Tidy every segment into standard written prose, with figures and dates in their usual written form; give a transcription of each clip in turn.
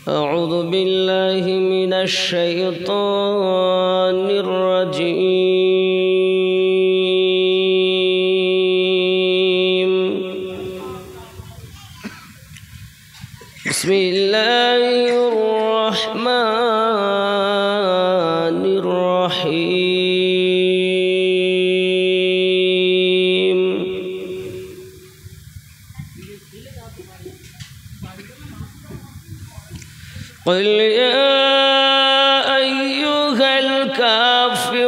أعوذ بالله من الشيطان الرجيم. بسم الله الرحمن الرحيم. قل يا أيها الكافرون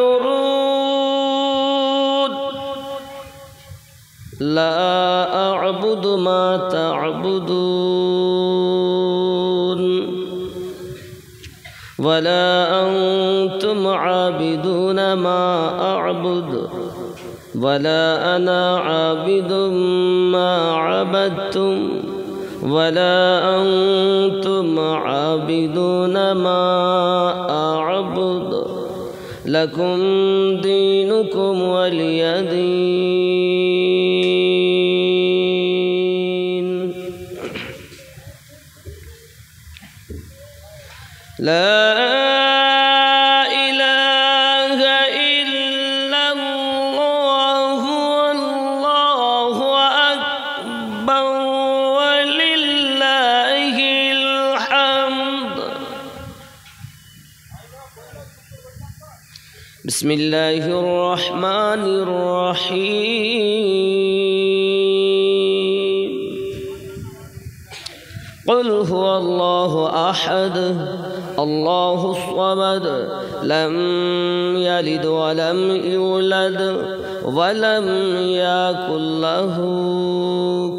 لا أعبد ما تعبدون ولا أنتم عابدون ما أعبد ولا أنا عابد ما عبدتم ولا أنتم عابدون ما أعبد لكم دينكم ولي دين. لا إله إلا الله والله أكبر ولله الحمد. بسم الله الرحمن الرحيم. قل هو الله أحد الله الصمد لم يلد ولم يولد ولم يكن له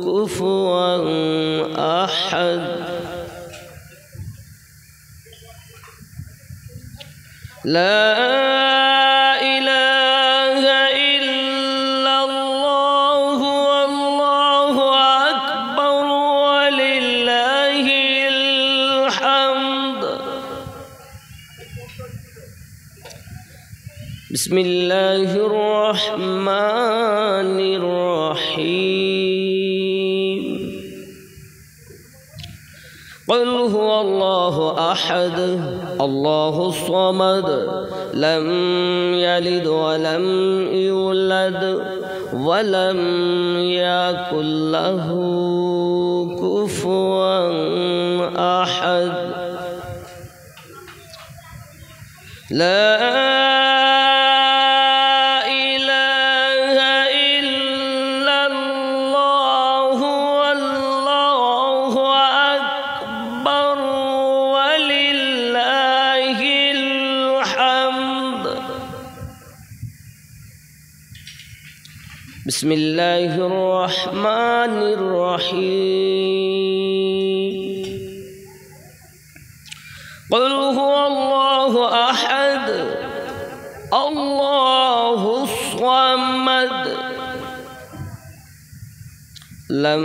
كفوا أحد. لا إله إلا الله والله أكبر ولله الحمد. بسم الله الرحمن الرحيم. قل هو الله أحد الله الصمد لم يلد ولم يولد ولم يكن له كفوا أحد. لا بسم الله الرحمن الرحيم. قل هو الله أحد الله الصمد لم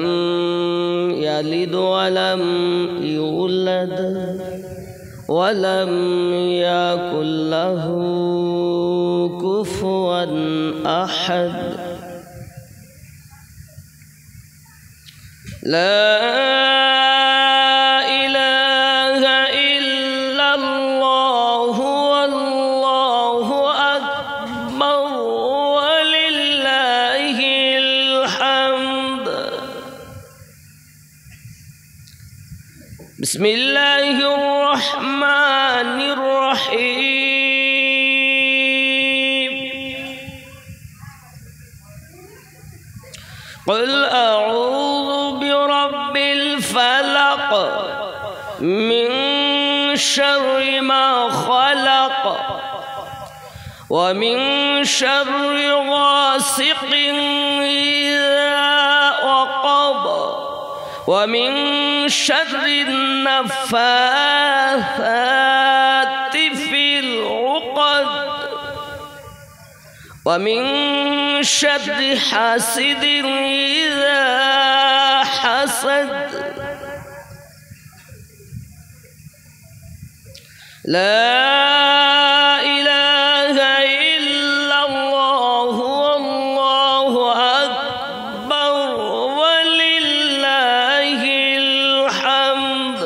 يلد ولم يولد ولم يكن له كفوا أحد. لا إله إلا الله والله أكبر ولله الحمد. بسم الله الرحمن الرحيم. قل أعوذ برب الفلق من شر ما خلق ومن شر غاسق إذا وقب ومن شر النفاثات في العقد ومن شر حاسد إذا حسد. لا إله إلا الله والله أكبر ولله الحمد.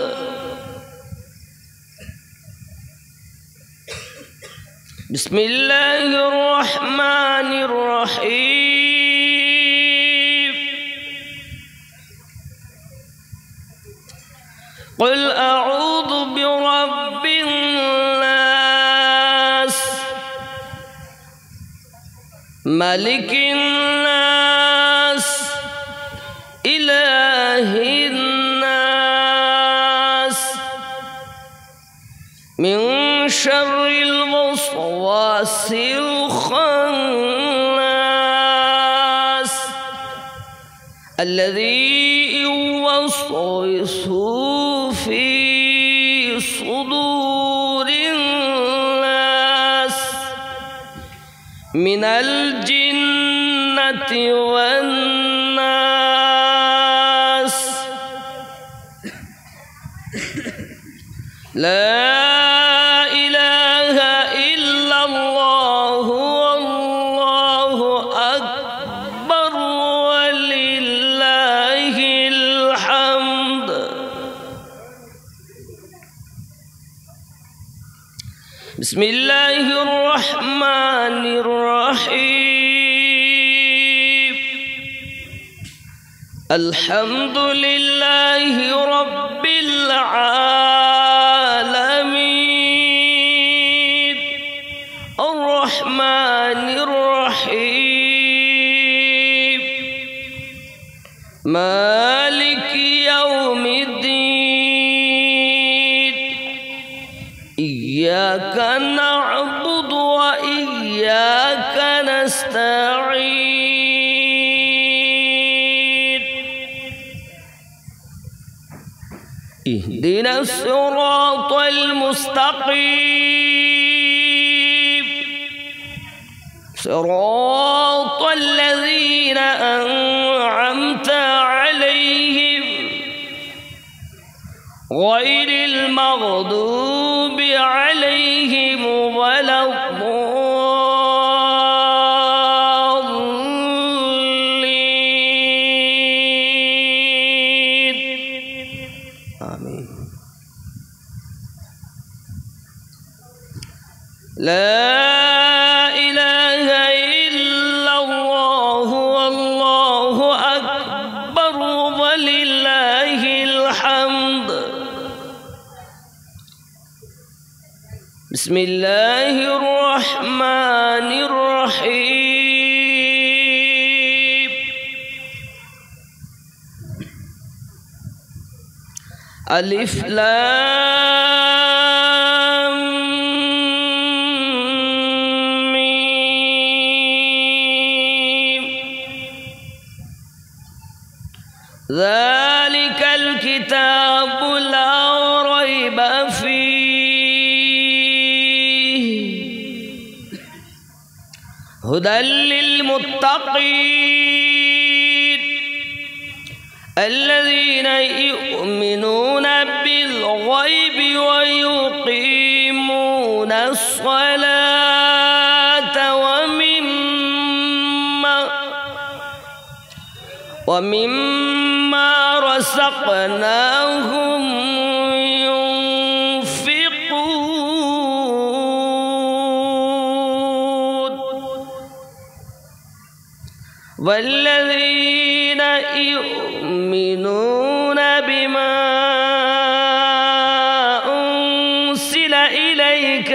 بسم الله الرحمن الرحيم قل أعوذ برب الناس ملك الناس إله الناس من شر الوسواس الخناس الذي يوسوس في صدور الناس من الجنة والناس لا إله إلا الله والله أكبر ولله الحمد بسم الله الرحمن الرحيم الحمد لله رب العالمين الرحمن الرحيم مالك يوم الدين إياك نعبد وإياك نستعين اهدنا الصراط المستقيم صراط الذين أنعمت عليهم غير المغضوب عليهم ولا الضالين آمين لا إله إلا الله والله أكبر ولله الحمد بسم الله الرحمن الرحيم ألف لام ميم ذلك الكتاب لا ريب فيه هدى للمتقين الذين يؤمنون بالغيب ويقيمون الصلاة ومما رزقناهم ينفقون والذين يؤمنون بما أنزل إليك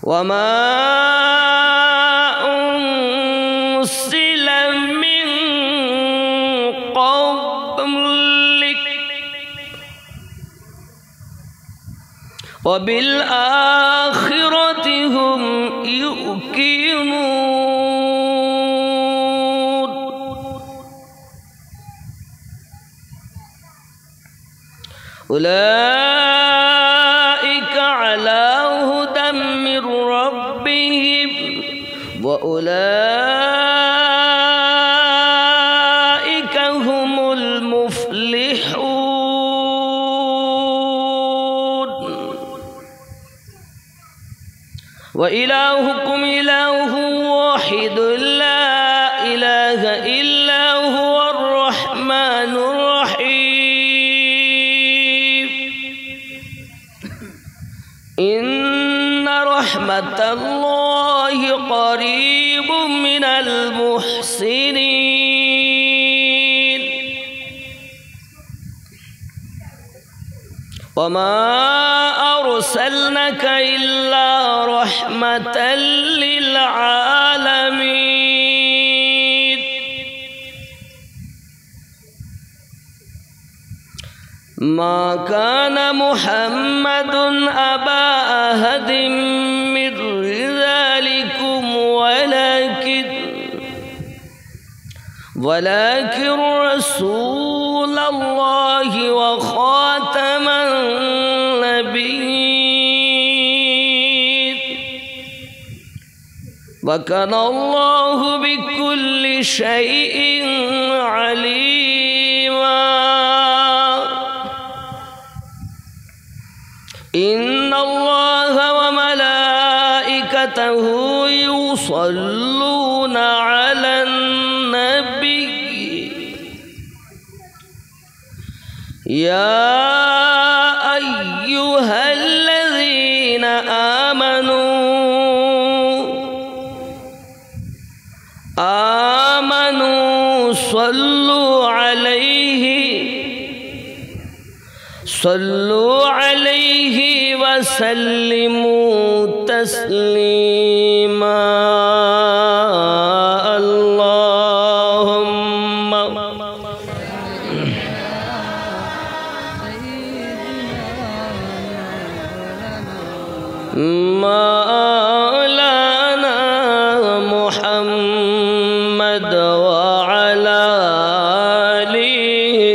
وما أنزل من قبلك وبالآخرة هم يوقنون أولئك على هدى من ربهم وأولئك هم المفلحون وإلهكم إله واحد لا إله إلا هو الرحمن الرحيم रहमतल्लाहि क़रीबुम मिनल मुहसिनीन। वमा अरसलनाका इल्ला रहमतल लिल आलमीन। मा कान मुहम्मदुन अबा अहदिम मिन रिजालिकुम वलाकिन रसूलल्लाहि व खातमन नबिय्यीन। व कानल्लाहु बिकुल्लि शैइन अलीमा। इन्नल्लाह व मलाइकतहु युसल्लूना अलन नबी। या अय्युहल्लज़ीना आमनू सल्लु अलैहि वसल्लिमू तस्लीमा। अल्लाहुम्मा मौलाना मुहम्मद व अला आलिहि।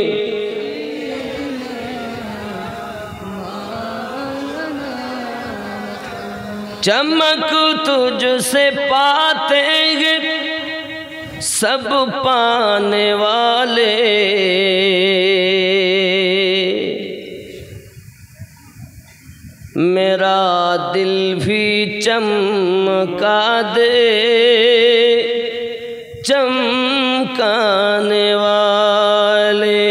चमक तुझसे पाते हैं सब पाने वाले। मेरा दिल भी चमका दे चमकाने वाले।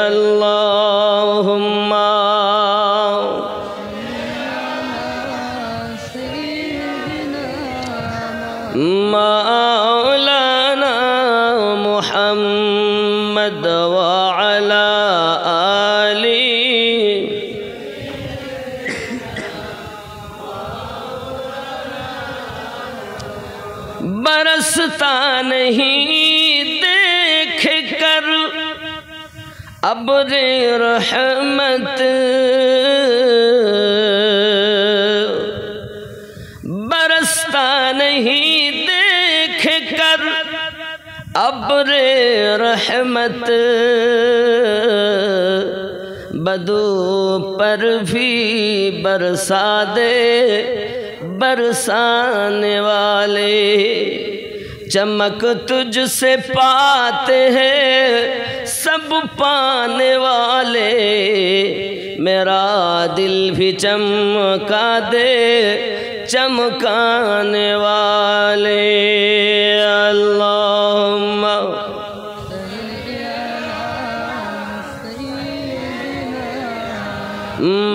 अल्लाहुम्मा मौलाना मुहम्मद व अला आलिहि। बरसता नहीं देख कर अब्र रहमत। बरसता नहीं देख कर अब्र रहमत। बदू पर भी बरसा दे बरसाने वाले। चमक तुझसे पाते हैं सब पाने वाले। मेरा दिल भी चमका दे चमकाने वाले। अल्लाहुम्मा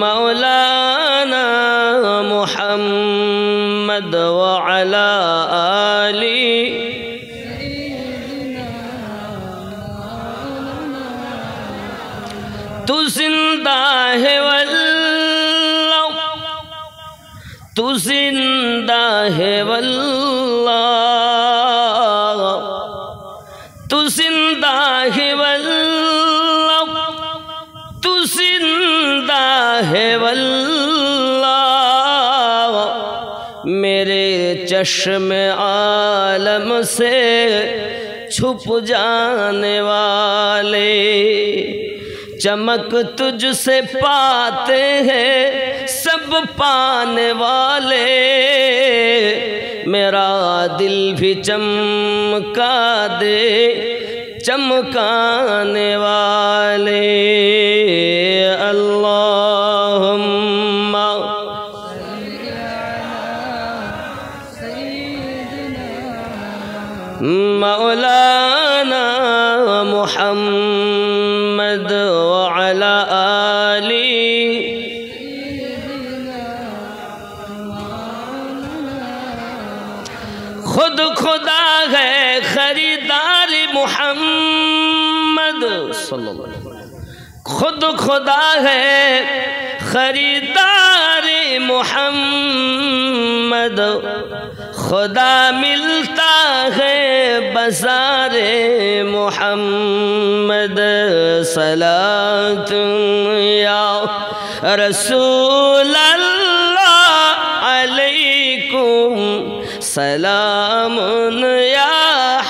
मौलाना मुहम्मद व अला आलिहि। तू जिंदा है वल्लाह, तू जिंदा है वल्लाह, तू जिंदा है वल्लाह, तू जिंदा है वल्लाह। मेरे चश्मे आलम से छुप जाने वाले। चमक तुझसे पाते हैं सब पाने वाले। मेरा दिल भी चमका दे चमकाने वाले। अल्लाहुम्मा मौलाना मुहम्मद व अला आलिहि। खरीदार मोहम्मद खुद खुदा है खरीदार मोहम्मद खुदा मिलता है बज़ारे मोहम्मद सलात या रसूल अल्लाह अलैकुम सलामुन या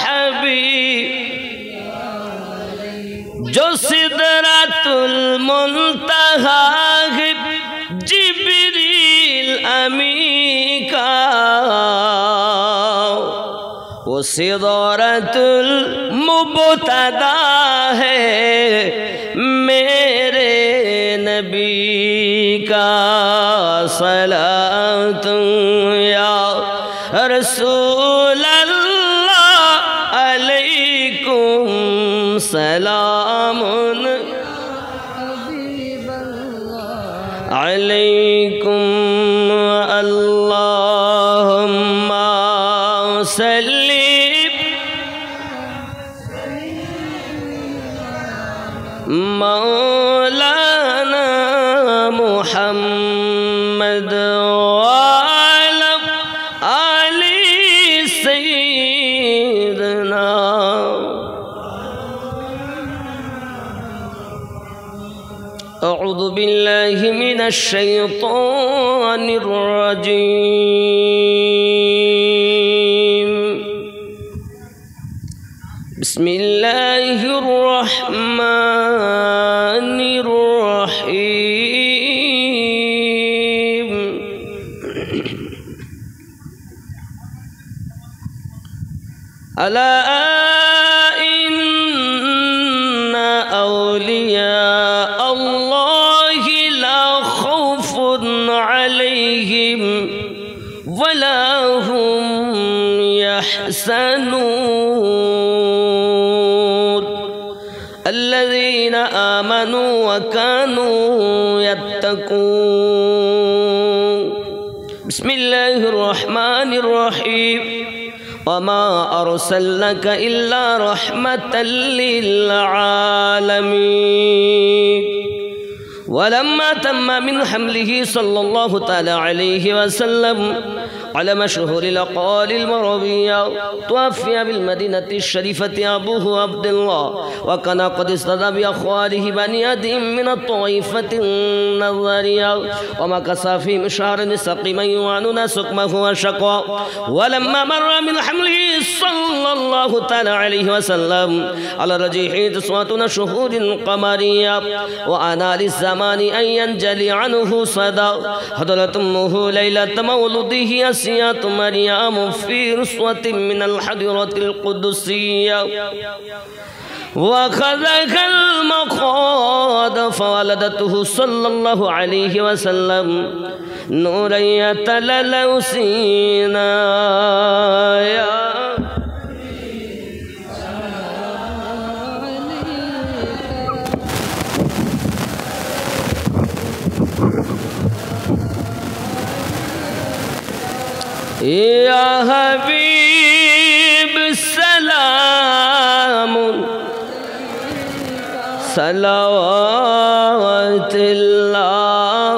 हबीब जो सिदरतुल मुंतहा जिब्रील अमी का वो सिदरतुल मुबतदा है मेरे नबी का सलात या रसूल अल्लाह अलैकुम सलामुन अलैकुम अल्लाहुम्मा सल्ली मौलाना मुहम्मद वाला आली सय्यदना। अऊज़ु बिल्लाहि मिनश शैतानिर रजीम। बिस्मिल्लाहिर रहमानिर रहीम। अला इन्ना औलिया अल्लाहि ला खौफुन अलैहिम वला हुम यहज़नून अल्लज़ीना आमनू व कानू यत्तकून। बिस्मिल्लाहिर रहमानिर रहीम। वमा अर्सलनाका इल्ला रहमतल लिल आलमीन। वलम्मा तम्मा मिन हम्लिही सल्लल्लाहु तआला अलैहि वसल्लम على مشهور الأقوال المروية توفي بالمدينة الشريفة أبوه عبد الله وكان قد استدى بأخواله بني أدم من الطائفة النظرية ومكث فيهم شهرا سقيما يعانون سقمه وشقا. ولما مر من حمله صلى الله تعالى عليه وسلم على رجيح 9 شهور قمرية وأنا للزمان أن ينجلي عنه صدى حضرت أمه ليلة مولده أسيات مريم في رسوة من الحضرة القدسية وأخذها المخاض فولدته صلى الله عليه وسلم نورا يتلألأ سينايا. يا حبيب سلام صلوات الله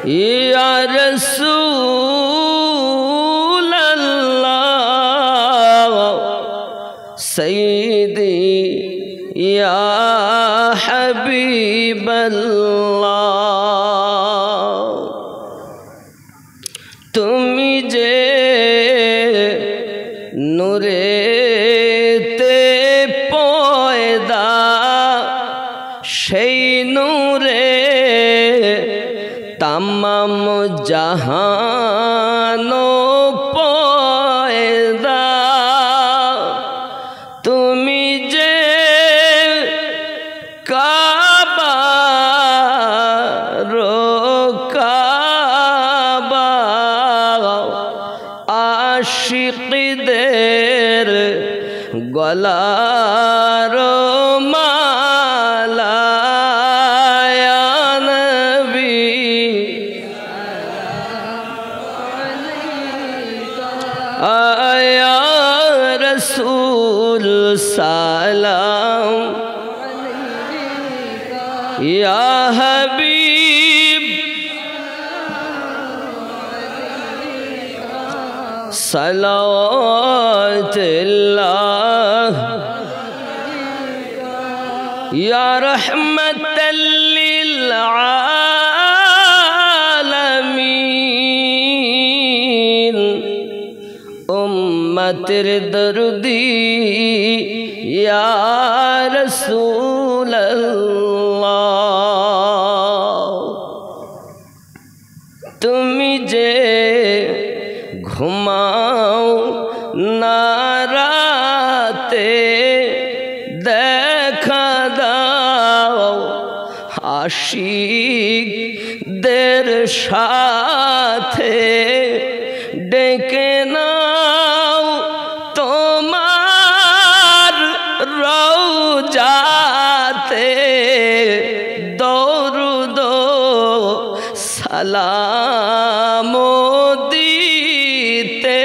يا رسول الله سيدي يا حبيب الله. তুমি যে নূরেতে পয়দা সেই নূরে তামাম জাহান পয়দা. তুমি যে কাবা আশিকদের গলার মালা ইয়া নবী ইয়া रसूल सलाम या हबीब सलावतुल्लाह या रहमतल लिल आलमीन उम्मतेर दर्दी या रसूल अल्लाह। तुमी जे घुमाओ ना राते দেখা দাও আশিকদের সাথে ডেকে নাও তোমার রওজাতে দরুদ সালাম দিতে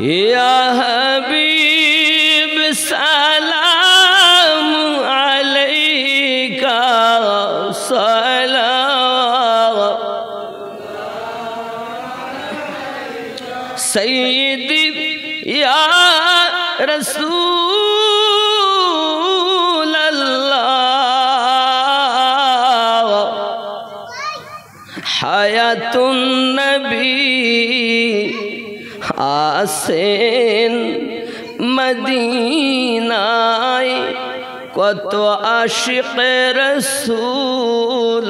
या हबीब सलाम अलैका सलाम सय्यदी या रसूल अल्लाह हयातुन नबी आसेन मदीनाय कत आशिक रसूल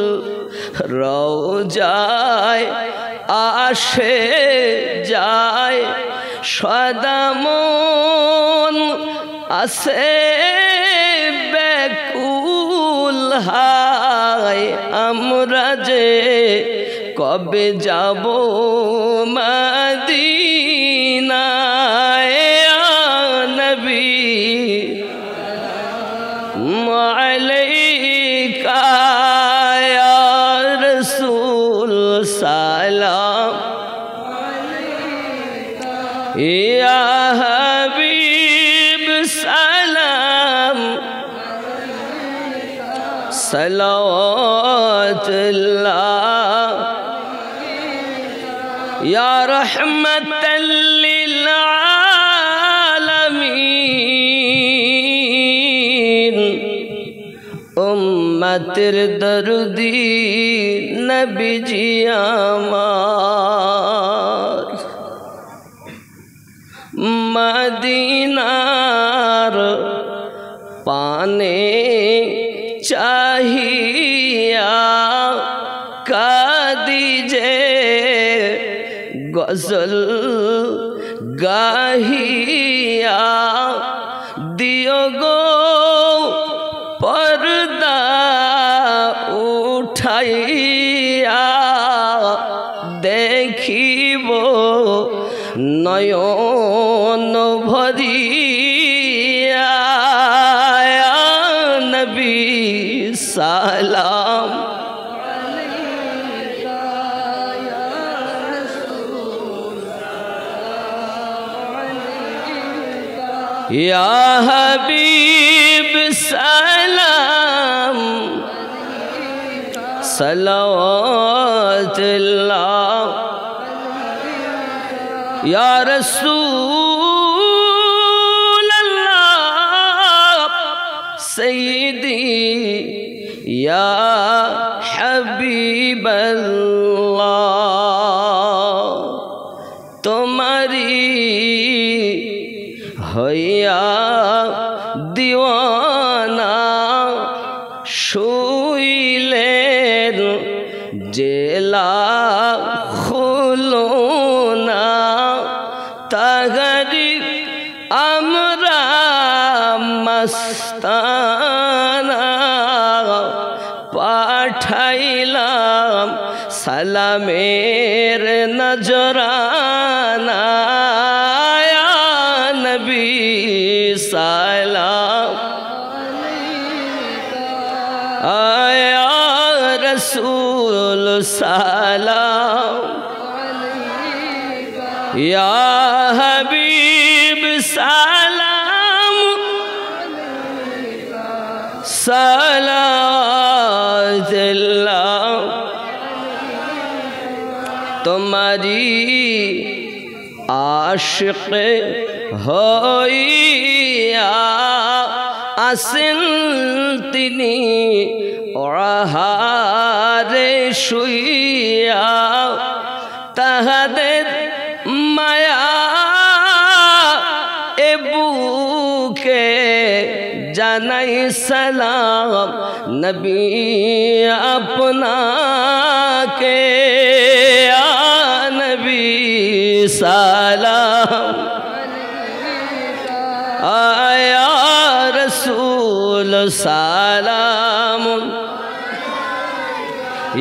रौजाय आशे जाय सदामन आसे बेकुल हाय आमरा जे कबे जाबो मदीना या नबी अलैका या रसूल सलाम या हबीब सलाम सलावतुल्लाह या रहमतल लिल आलमीन उम्मतेर दर्दी नबीजी आमार मदीनार पाने चाहिया कादीजे गजल गाहिया दियो गो पर्दा उठाइया देखिबो नयन भरिया या नबी सलाम या हबीब सलाम सलावतुल्लाह या रसूल अल्लाह सय्यदी या हबीब अल्लाह तुम्हारी হইয়া দিওয়ানা শুইলেন জেলা খুলো না তাগারি আমরা মস্তানা পাঠাইলাম সালামের নজরানা नबी सलाम आया रसूल सलाम या हबीब सलाम सलावतुल्लाह तुम्हारी आशिक होइया आसिन तिनी ओहारे शुइया तहदे माया एबू के जानाई सलाम नबी अपना के या नबी सलाम आया रसूल सलाम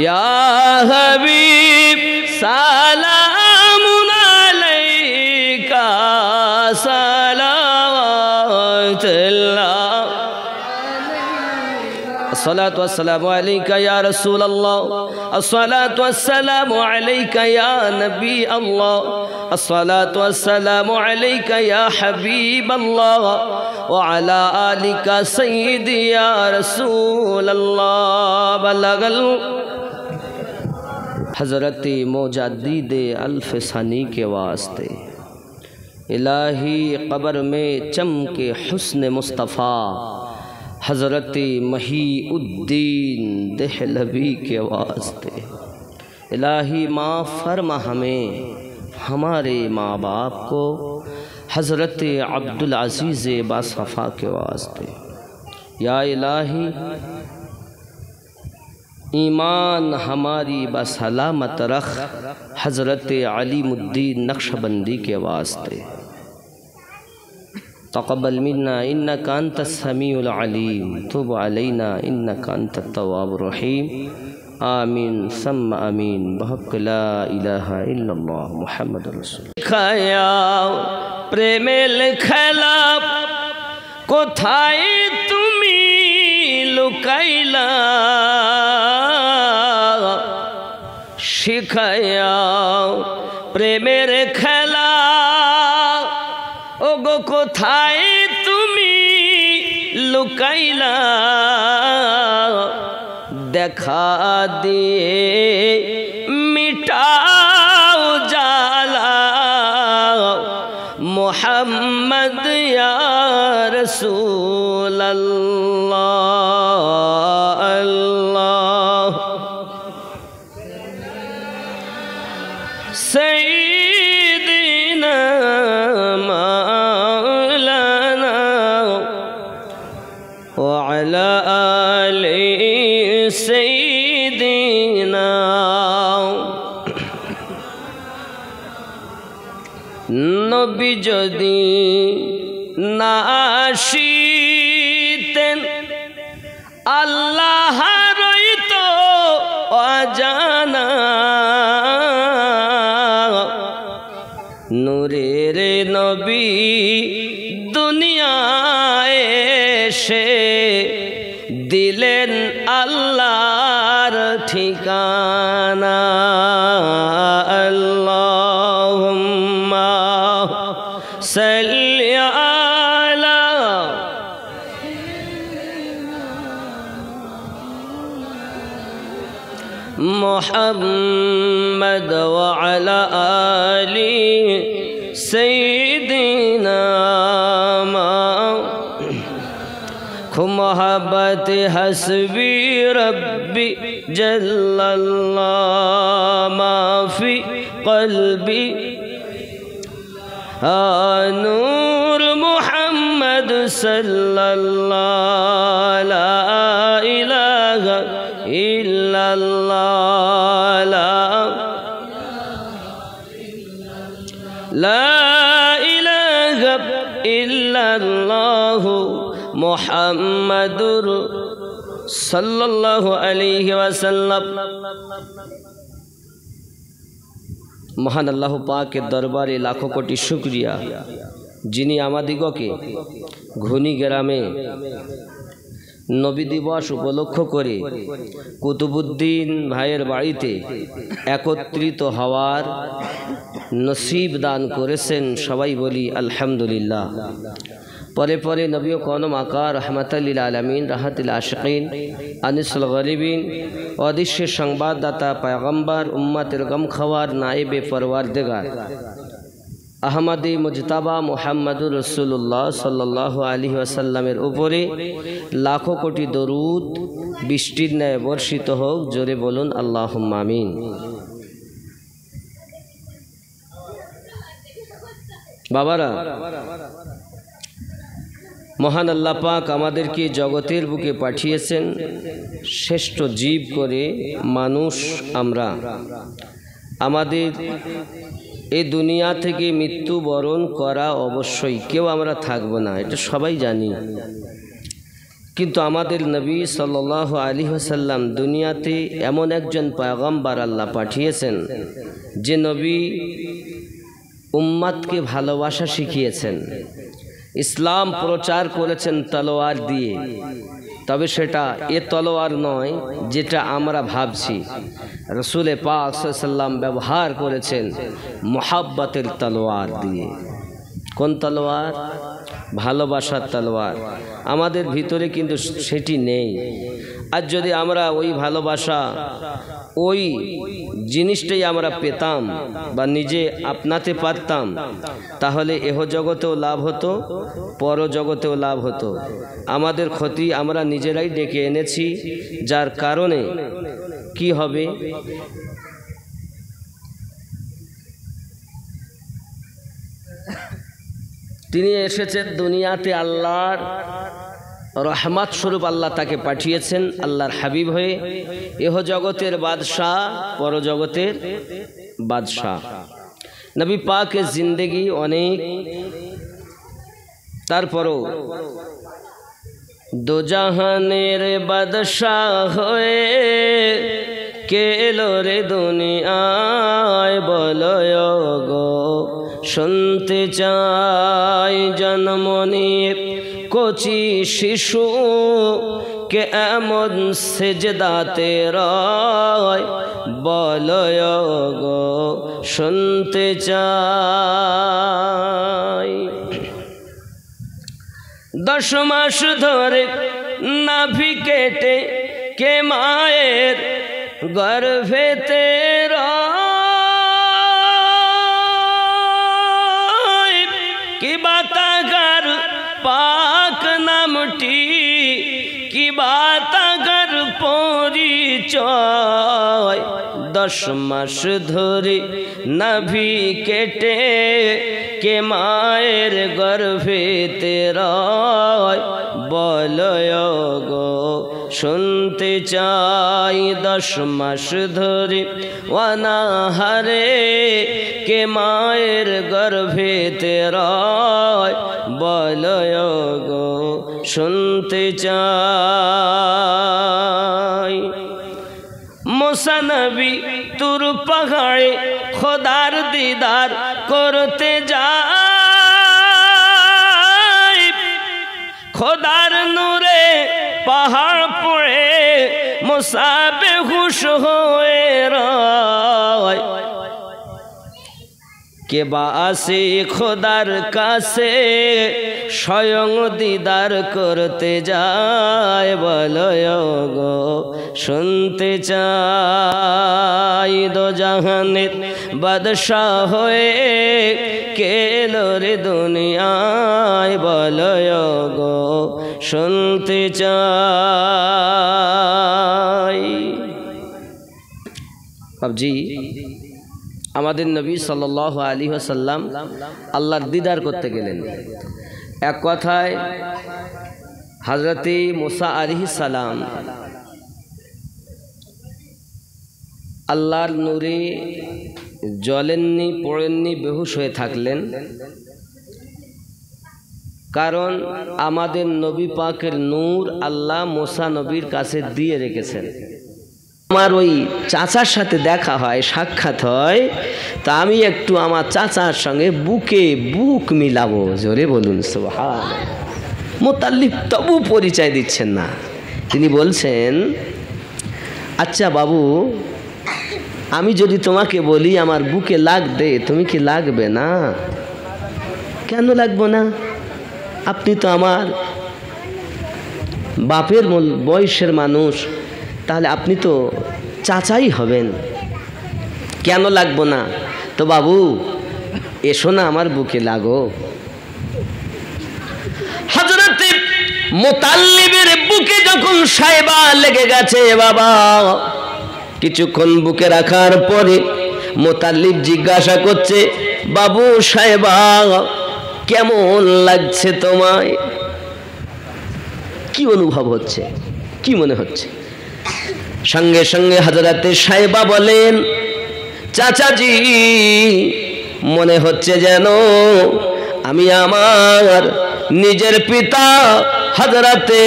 या हबीब सलाम अलैका सलावतुल्लाह अस्सलातु वस्सलामु अलैका या रसूल अल्लाह अस्सलातु वस्सलामु अलैका या नबी अल्लाह अस्सलातु वस्सलामु अलैका या हबीब अल्लाह व अला आलिका सय्यदी या रसूल अल्लाह बलगल हज़रत मोजाद्दिद अल्फ सनी के वास्ते इलाही क़ब्र में चमके हुस्न मुस्तफ़ा हज़रत महीउद्दीन देहलवी के वास्ते इलाही माफ़ फरमा हमें हमारे माँ बाप को हज़रत अब्दुल अज़ीज़ बासफ़ा के वास्ते या इलाही ईमान हमारी बसलामत रख हज़रत अलीमुद्दीन नक्शबंदी के वास्ते तक़ब्बल मिन्ना इन्नका अंतस समीउल अलीम तुब अलैना इन्नका अंतत तव्वाबुर रहीम आमीन सम्मा आमीन बहक़ ला इलाहा इल्लल्लाह मुहम्मदुर रसूल खाया प्रेमेल खेला कोथाय तुमी लुकाइला शिखाया प्रेमेर खेला ओगो कोथाय तुमी लुकाइला देखा दिए मिटाओ जाला मोहम्मद या रसूल अल्लाह अल्लाह सय्यदना मौलाना व अला आलि सय्यदना नबी जदि ना आशितेन आल्लाह रहितो अजाना नूरेर नबी दुनियाए एशे दिलेन आल्लाहर ठिकाना अल्लाहुम्मा सल्लि अला मुहम्मद व अला आलि सय्यदिना मोहब्बत हस्बी रब्बी जल्लल्लाह माफी क़ल्बी नूर मुहम्मद सल्लल्लाहु ला इलाहा इल्लल्लाह ला इलाहा इल्लल्लाह मुहम्मदुर सल्लल्लाहु अलैहि वसल्लम। महान अल्लाह पाक के दरबारे लाखों कोटि शुक्रिया যিনি আমাদিগকে ঘুনি গ্রামে নবী দিবস উপলক্ষ করে কুতুবুদ্দিন ভাইয়ের বাড়িতে একত্রিত হওয়ার নসিব দান করেছেন, সবাই বলি আলহামদুলিল্লাহ। পরে পরে নবী ও কওম আকা রহমাতুল লিল আলামিন রাহাতুল আশিকিন আনিসুল গরিবিন অদৃশ্যের সংবাদদাতা পয়গম্বর উম্মতের গম খাওয়ার নায়েবে পরওয়ারদিগার আহমদী মুজতাবা মুহাম্মদুর রাসূলুল্লাহ সাল্লাল্লাহু আলাইহি ওয়াসাল্লামের উপরে লাখো কোটি দরুদ বৃষ্টির ন্যায় বর্ষিত হোক। জোরে বলুন আল্লাহুম্মা আমিন। বাবারা, মহান আল্লাহ পাক আমাদেরকে জগতের বুকে পাঠিয়েছেন শ্রেষ্ঠ জীব করে মানুষ। আমরা আমাদের এই দুনিয়া থেকে মৃত্যুবরণ করা অবশ্যই, কেউ আমরা থাকবো না, এটা সবাই জানি। কিন্তু আমাদের নবী সাল্লাল্লাহু আলাইহি ওয়াসাল্লাম দুনিয়াতে এমন একজন পয়গম্বর আল্লাহ পাঠিয়েছেন যে নবী উম্মতকে ভালোবাসা শিখিয়েছেন, ইসলাম প্রচার করেছেন তলোয়ার দিয়ে। তবে সেটা এ তলোয়ার নয় যেটা আমরা ভাবছি। রসুল পাক সাল্লাল্লাহু আলাইহি ওয়াসাল্লাম ব্যবহার করেছেন মুহাব্বতের তলোয়ার দিয়ে। কোন তলোয়ার? ভালোবাসার তলোয়ার। আমাদের ভিতরে কিন্তু সেটি নেই। আর যদি আমরা ওই ভালোবাসা, ওই জিনিসটাই আমরা পেতাম বা নিজে আপনাতে পারতাম, তাহলে এহ জগতেও লাভ হতো, পরজগতেও লাভ হতো। আমাদের ক্ষতি আমরা নিজেরাই ডেকে এনেছি, যার কারণে কি হবে? তিনি এসেছেন দুনিয়াতে আল্লাহর রহমত স্বরূপ, আল্লাহ তাকে পাঠিয়েছেন আল্লাহর হাবিব হয়ে। এহ জগতের বাদশাহ, পরজগতের বাদশাহ। নবী পাকের জিন্দেগি অনেক, তারপরও দোজাহানের বাদশাহ হয়ে কে এলো রে দুনিয়ায়, বলো গো শুনতে চাই জনমনির কচি শিশু কে এমন সেজদাতে রয়, বলো গো শুনতে চাই। 10 মাস ধরে নাভি কেটে কে মায়ের গর্ভেতে রয়, কি বাতাগার পাক নামটি, কি বাতাগার পরিচয়। 10 মাস ধরে নাভি কেটে কে মায়ের গর্ভেতে রয়, বলো গো শুনতে চাই। 10 মাস ধরে অনাহারে কে মায়ের গর্ভেতে রয়, বলো গো শুনতে চাই। মুসা নবী তুর পাহাড়ে খোদার দিদার করতে যায়, খোদার নূরে পাহাড় পড়ে মুসা বেহুশ হয়ে রয়। কে বা আসে খোদার কাছে স্বয়ং দিদার করতে যায়, বলো গো শুনতে চাই। দোজাহানের বাদশাহ হয়ে কে এলো রে দুনিয়ায়, বলো গো শুনতে চাই। বাবজি, আমাদের নবী সাল্লাল্লাহু আলাইহি ওয়াসাল্লাম আল্লাহর দিদার করতে গেলেন। এক কথায় হযরতে মুসা আলাইহিস সালাম আল্লাহর নূরে জ্বলেননি, পড়েননি, বেহুশ হয়ে থাকলেন। কারণ আমাদের নবী পাকের নূর আল্লাহ মুসা নবীর কাছে দিয়ে রেখেছেন। আমার ওই চাচার সাথে দেখা হয়, সাক্ষাৎ হয়, তা আমি একটু আমার চাচার সঙ্গে বুকে বুক মিলাবো। জোরে বলুন সুবহান। মুতাল্লিব তবু পরিচয় দিচ্ছেন না। তিনি বলছেন, আচ্ছা বাবু, আমি যদি তোমাকে বলি আমার বুকে লাগবে, তুমি কি লাগবে না? কেন লাগবো না? আপনি তো আমার বাপের বয়সের মানুষ, তাহলে আপনি তো চাচাই হবেন, কেন লাগবো না? তো বাবু এসো না আমার বুকে লাগো। হযরত মুতাল্লিবের বুকে যখন সাইবা লেগে গেছে বাবা, কিছুক্ষণ বুকে রাখার পরে মুতাল্লিব জিজ্ঞাসা করছে, বাবু সাইবা কেমন লাগছে তোমায়? কি অনুভব হচ্ছে, কি মনে হচ্ছে? সঙ্গে সঙ্গে হযরতে সাইবা বলেন, চাচাজি মনে হচ্ছে যেন আমি আমার নিজের পিতা হযরতে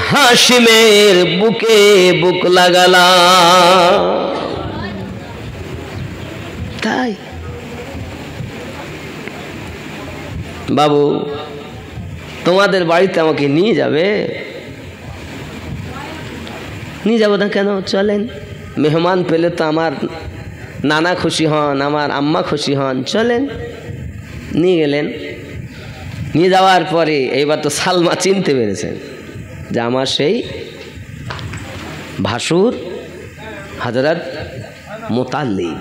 হাশিমের বুকে বুক লাগালাম। তাই বাবু তোমাদের বাড়িতে আমাকে নিয়ে যাবে? নিয়ে যাবো না কেন, চলেন। মেহমান পেলে তো আমার নানা খুশি হন, আমার আম্মা খুশি হন, চলেন। নিয়ে গেলেন। নিয়ে যাওয়ার পরে এইবার তো সালমা চিনতে পেরেছেন যে আমার সেই ভাসুর হযরত মুতাল্লিব।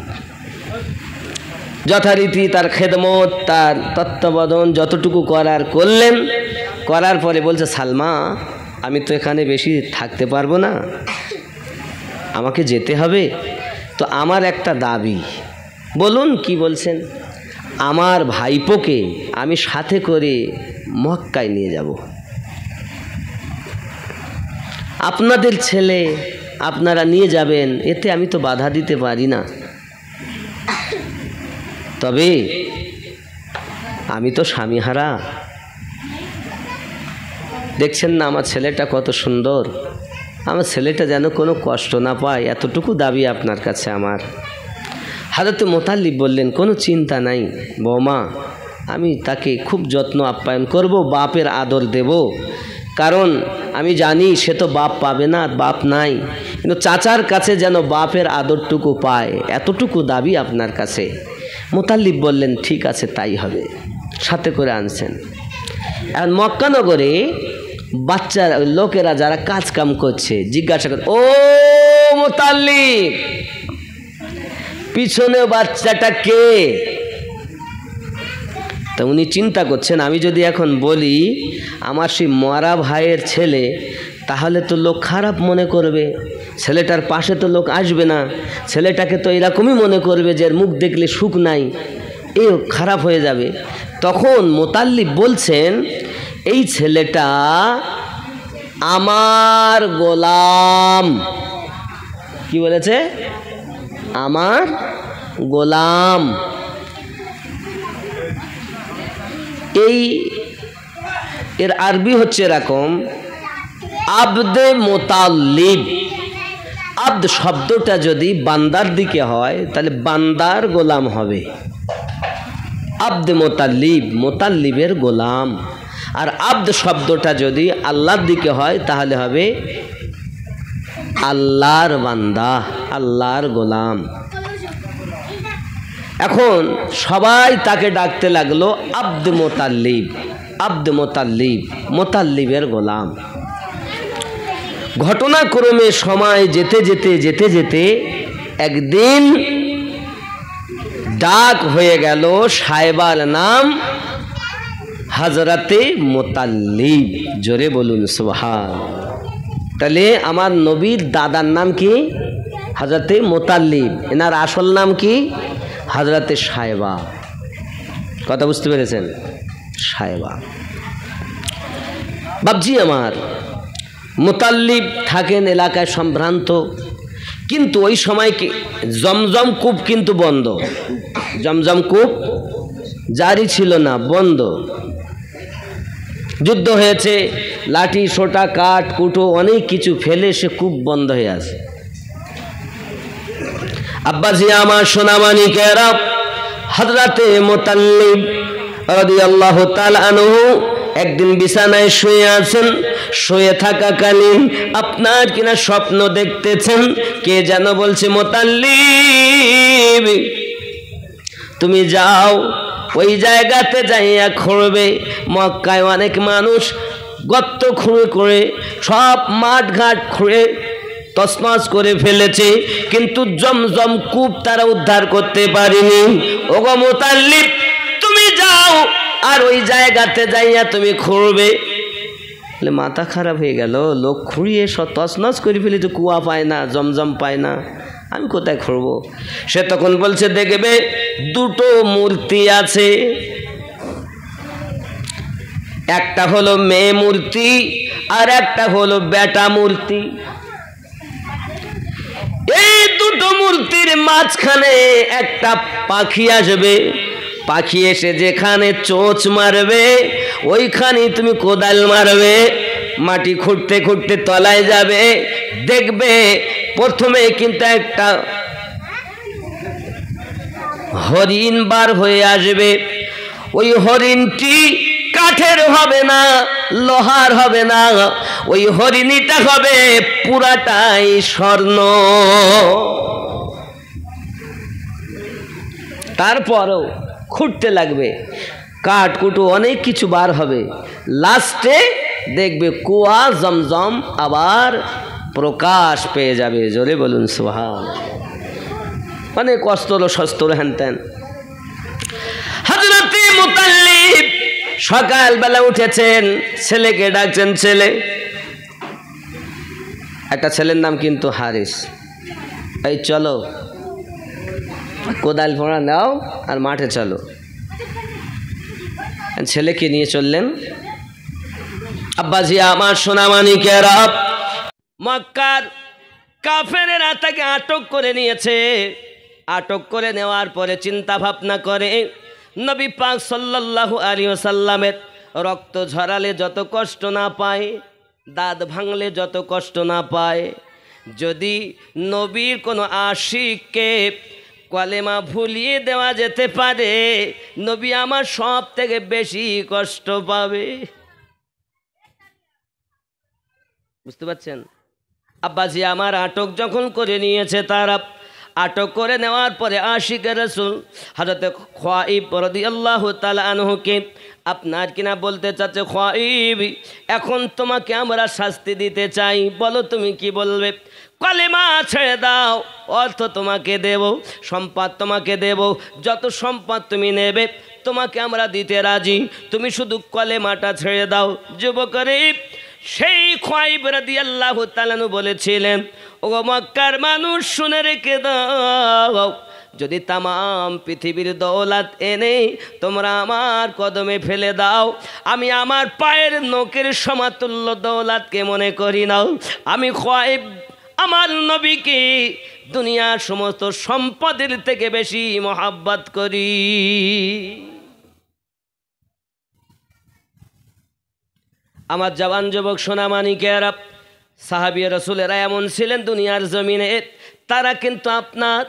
যথারীতি তার খেদমত, তার তত্ত্বাবধান যতটুকু করার করলেন। করার পরে বলছে, সালমা আমি তো এখানে বেশি থাকতে পারবো না, আমাকে যেতে হবে। তো আমার একটা দাবি। বলুন কি বলছেন? আমার ভাইপোকে আমি সাথে করে মক্কায় নিয়ে যাব। আপনাদের ছেলে আপনারা নিয়ে যাবেন, এতে আমি তো বাধা দিতে পারি না, তবে আমি তো স্বামীহারা। দেখছেন না আমার ছেলেটা কত সুন্দর, আমার ছেলেটা যেন কোনো কষ্ট না পায়, এতটুকু দাবি আপনার কাছে আমার। হযরত মুতাল্লিব বললেন, কোনো চিন্তা নাই বৌমা, আমি তাকে খুব যত্ন আপ্যায়ন করব, বাপের আদর দেব, কারণ আমি জানি সে তো বাপ পাবে না, বাপ নাই, কিন্তু চাচার কাছে যেন বাপের আদরটুকু পায়, এতটুকু দাবি আপনার কাছে। মুতাল্লিব বললেন, ঠিক আছে তাই হবে। সাথে করে আনছেন। এখন মক্কা নগরে বাচ্চা লোকেরা যারা কাজ কাম করছে জিজ্ঞাসা করে, ও মুতাল্লিব পিছনে বাচ্চাটা কে? তা উনি চিন্তা করছেন, আমি যদি এখন বলি আমার সেই মরা ভাইয়ের ছেলে, তাহলে তো লোক খারাপ মনে করবে, ছেলেটার পাশে তো লোক আসবে না, ছেলেটাকে তো এরকমই মনে করবে যে এর মুখ দেখলে সুখ নাই, এ খারাপ হয়ে যাবে। তখন মুতাল্লিব বলছেন, এই ছেলেটা আমার গোলাম। কি বলেছে? আমার গোলাম। এর আরবি হচ্ছে এরকম, আবদে মুতাল্লিব। আব্দ শব্দটা যদি বান্দার দিকে হয় তাহলে বান্দার গোলাম হবে, আব্দে মুতাল্লিব মুতাল্লিবের গোলাম। আর আব্দ শব্দটা যদি আল্লাহর দিকে হয় তাহলে হবে আল্লাহর বান্দা, আল্লাহর গোলাম। এখন সবাই তাকে ডাকতে লাগলো আব্দ মুতাল্লিব, আব্দ মুতাল্লিব, মুতাল্লিবের গোলাম। ঘটনাক্রমে সময় যেতে যেতে যেতে যেতে একদিন ডাক হয়ে গেল, সাহেবার নাম হযরতে মুতাল্লিব। জোরে বলুন সুবহান। তাহলে আমার নবীর দাদার নাম কি? হযরতে মুতাল্লিব। এনার আসল নাম কি? হযরতে সাহেবা। কথা বুঝতে পেরেছেন? সাহেবা। বাবজি আমার, মুতাল্লিব থাকেন এলাকায় সম্ভ্রান্ত, কিন্তু ওই সময় কি জমজম কূপ কিন্তু বন্ধ, জমজম কূপ জারি ছিল না, বন্ধ। যুদ্ধ হয়েছে, লাঠি সোটা কাঠ কুটো অনেক কিছু ফেলে সে কূপ বন্ধ হয়ে আছে। আব্বাজি আমার সোনামানিকেরা, হযরতে মুতাল্লিব রাদিয়াল্লাহু তাআলা আনহু একদিন বিছানায় শুয়ে আছেন। শুয়ে থাকাকালীন আপনার কিনা স্বপ্ন দেখতেছেন, কে যেন বলছে, মুতাল্লিব তুমি যাও ওই জায়গাতে যাইয়া খুঁড়বে। মক্কায় অনেক মানুষ গর্ত খুঁড়ে করে সব মাঠ ঘাট খুঁড়ে তছনছ করে ফেলেছে, কিন্তু জমজম কূপ তারা উদ্ধার করতে পারেনি। ওগো মুতাল্লিব তুমি যাও আর ওই জায়গাতে যাইয়া তুমি খুঁড়বে। মাথা খারাপ হয়ে গেল, লোক খুঁড়িয়ে সব তছনছ করে ফেলেছে, কুয়া পায় না, জমজম পায় না, আমি কোথায় খুঁড়বো? সে তখন বলছে, দেখবে দুটো মূর্তি আছে, একটা হলো মেয়ে মূর্তি আর একটা হলো বেটা মূর্তি। এই দুটো মূর্তির মাঝখানে একটা পাখি আসবে। পাখি এসে যেখানে চোঁচ মারবে ওইখানে তুমি কোদাল মারবে। মাটি খুঁড়তে খুঁড়তে তলায় যাবে, দেখবে প্রথমে কিন্তু একটা হরিণ বার হয়ে আসবে। ওই হরিণটি কাঠের হবে না, লোহার হবে না, ওই হরিণীটা হবে পুরাটাই স্বর্ণ। তারপরও খুঁড়তে লাগবে, কাঠ কুটু অনেক কিছু বার হবে, লাস্টে দেখবে কুয়া জমজম আবার প্রকাশ পেয়ে যাবে। জোরে বলুন সুবহান। অনেক অস্ত্র শস্ত্র হ্যান ত্যান। হযরতে মুতাল্লিব সকালবেলা উঠেছেন, ছেলেকে ডাকছেন। ছেলে, একটা ছেলের নাম কিন্তু হারিস, এই চলো কোদাল ফোঁড়া নাও আর মাঠে চলো। ছেলেকে নিয়ে চললেন। আব্বাজি আমার সোনামানিকেরা, মক্কার কাফেরেরা তাকে আটক করে নিয়েছে। আটক করে নেওয়ার পরে চিন্তা ভাবনা করে, নবী পাক সাল্লাল্লাহু আলাইহি ওয়াসাল্লামের রক্ত ঝরালে যত কষ্ট না পায়, দাঁত ভাঙলে যত কষ্ট না পায়, যদি নবীর কোনো আশিককে কলেমা ভুলিয়ে দেওয়া যেতে পারে, নবী আমার সব থেকে বেশি কষ্ট পাবে। বুঝতে পারছেন? আব্বাজি আমার আটক যখন করে নিয়েছে, তারা আটক করে নেওয়ার পরে আশিকে রাসূল হযরতে খুয়াইব রাদিয়াল্লাহু তাআলা আনহুকে আপনার কিনা বলতে চাচ্ছে, খুয়াইব এখন তোমাকে আমরা শাস্তি দিতে চাই, বলো তুমি কি বলবে? কলেমা ছেড়ে দাও, অর্থ তোমাকে দেব, সম্পদ তোমাকে দেব, যত সম্পদ তুমি নেবে তোমাকে আমরা দিতে রাজি, তুমি শুধু কলেমাটা ছেড়ে দাও। যুবকরে সেই খুয়াইব রাদিয়াল্লাহু তাআলা আনহু বলেছিলেন, ও মক্কার মানুষ শুনে রেখে দাও, যদি তামাম পৃথিবীর দৌলত এনে তোমরা আমার কদমে ফেলে দাও, আমি আমার পায়ের নখের সমাতুল্য দৌলতকে মনে করি না। আমি খুয়াইব আমার নবীকে দুনিয়ার সমস্ত সম্পদের থেকে বেশি মহব্বত করি। আমার জওয়ান যুবক সোনামানিকেরা, সাহাবী রাসূলেরা এমন ছিলেন দুনিয়ার জমিনে, তারা কিন্তু আপনার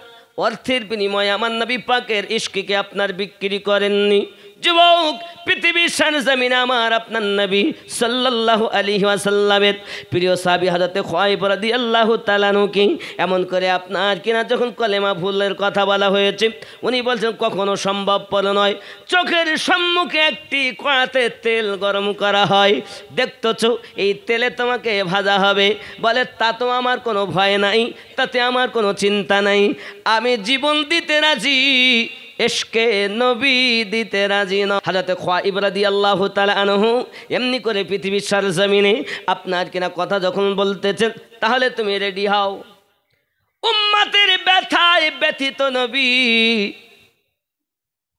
অর্থের বিনিময়ে আমার নবী পাকের ইশককে আপনার বিক্রি করেননি। যুবক, পৃথিবীর সরজমিনে আমার আপনার নবী সাল্লাল্লাহু আলাইহি ওয়াসাল্লামের প্রিয় সাহাবী হযরতে খুয়াইব রাদিয়াল্লাহু তাআলা আনহুকে এমন করে আপনার কিনা যখন কলেমা ভুলের কথা বলা হয়েছে, উনি বলছেন কখনো সম্ভবপর নয়। চোখের সম্মুখে একটি কড়াতে তেল গরম করা হয়, দেখতেছো এই তেলে তোমাকে ভাজা হবে। বলে তা তো আমার কোনো ভয় নাই, তাতে আমার কোনো চিন্তা নাই, আমি জীবন দিতে রাজি, ইশকে নবী দিতে রাজি না। হযরতে খুয়াইব রাদিয়াল্লাহু তাআলা আনহু এমনি করে পৃথিবীর সরজমিনে আপনার কিনা কথা যখন বলতেছেন, তাহলে তুমি রেডি হও। উম্মতের ব্যথায় ব্যথিত নবী,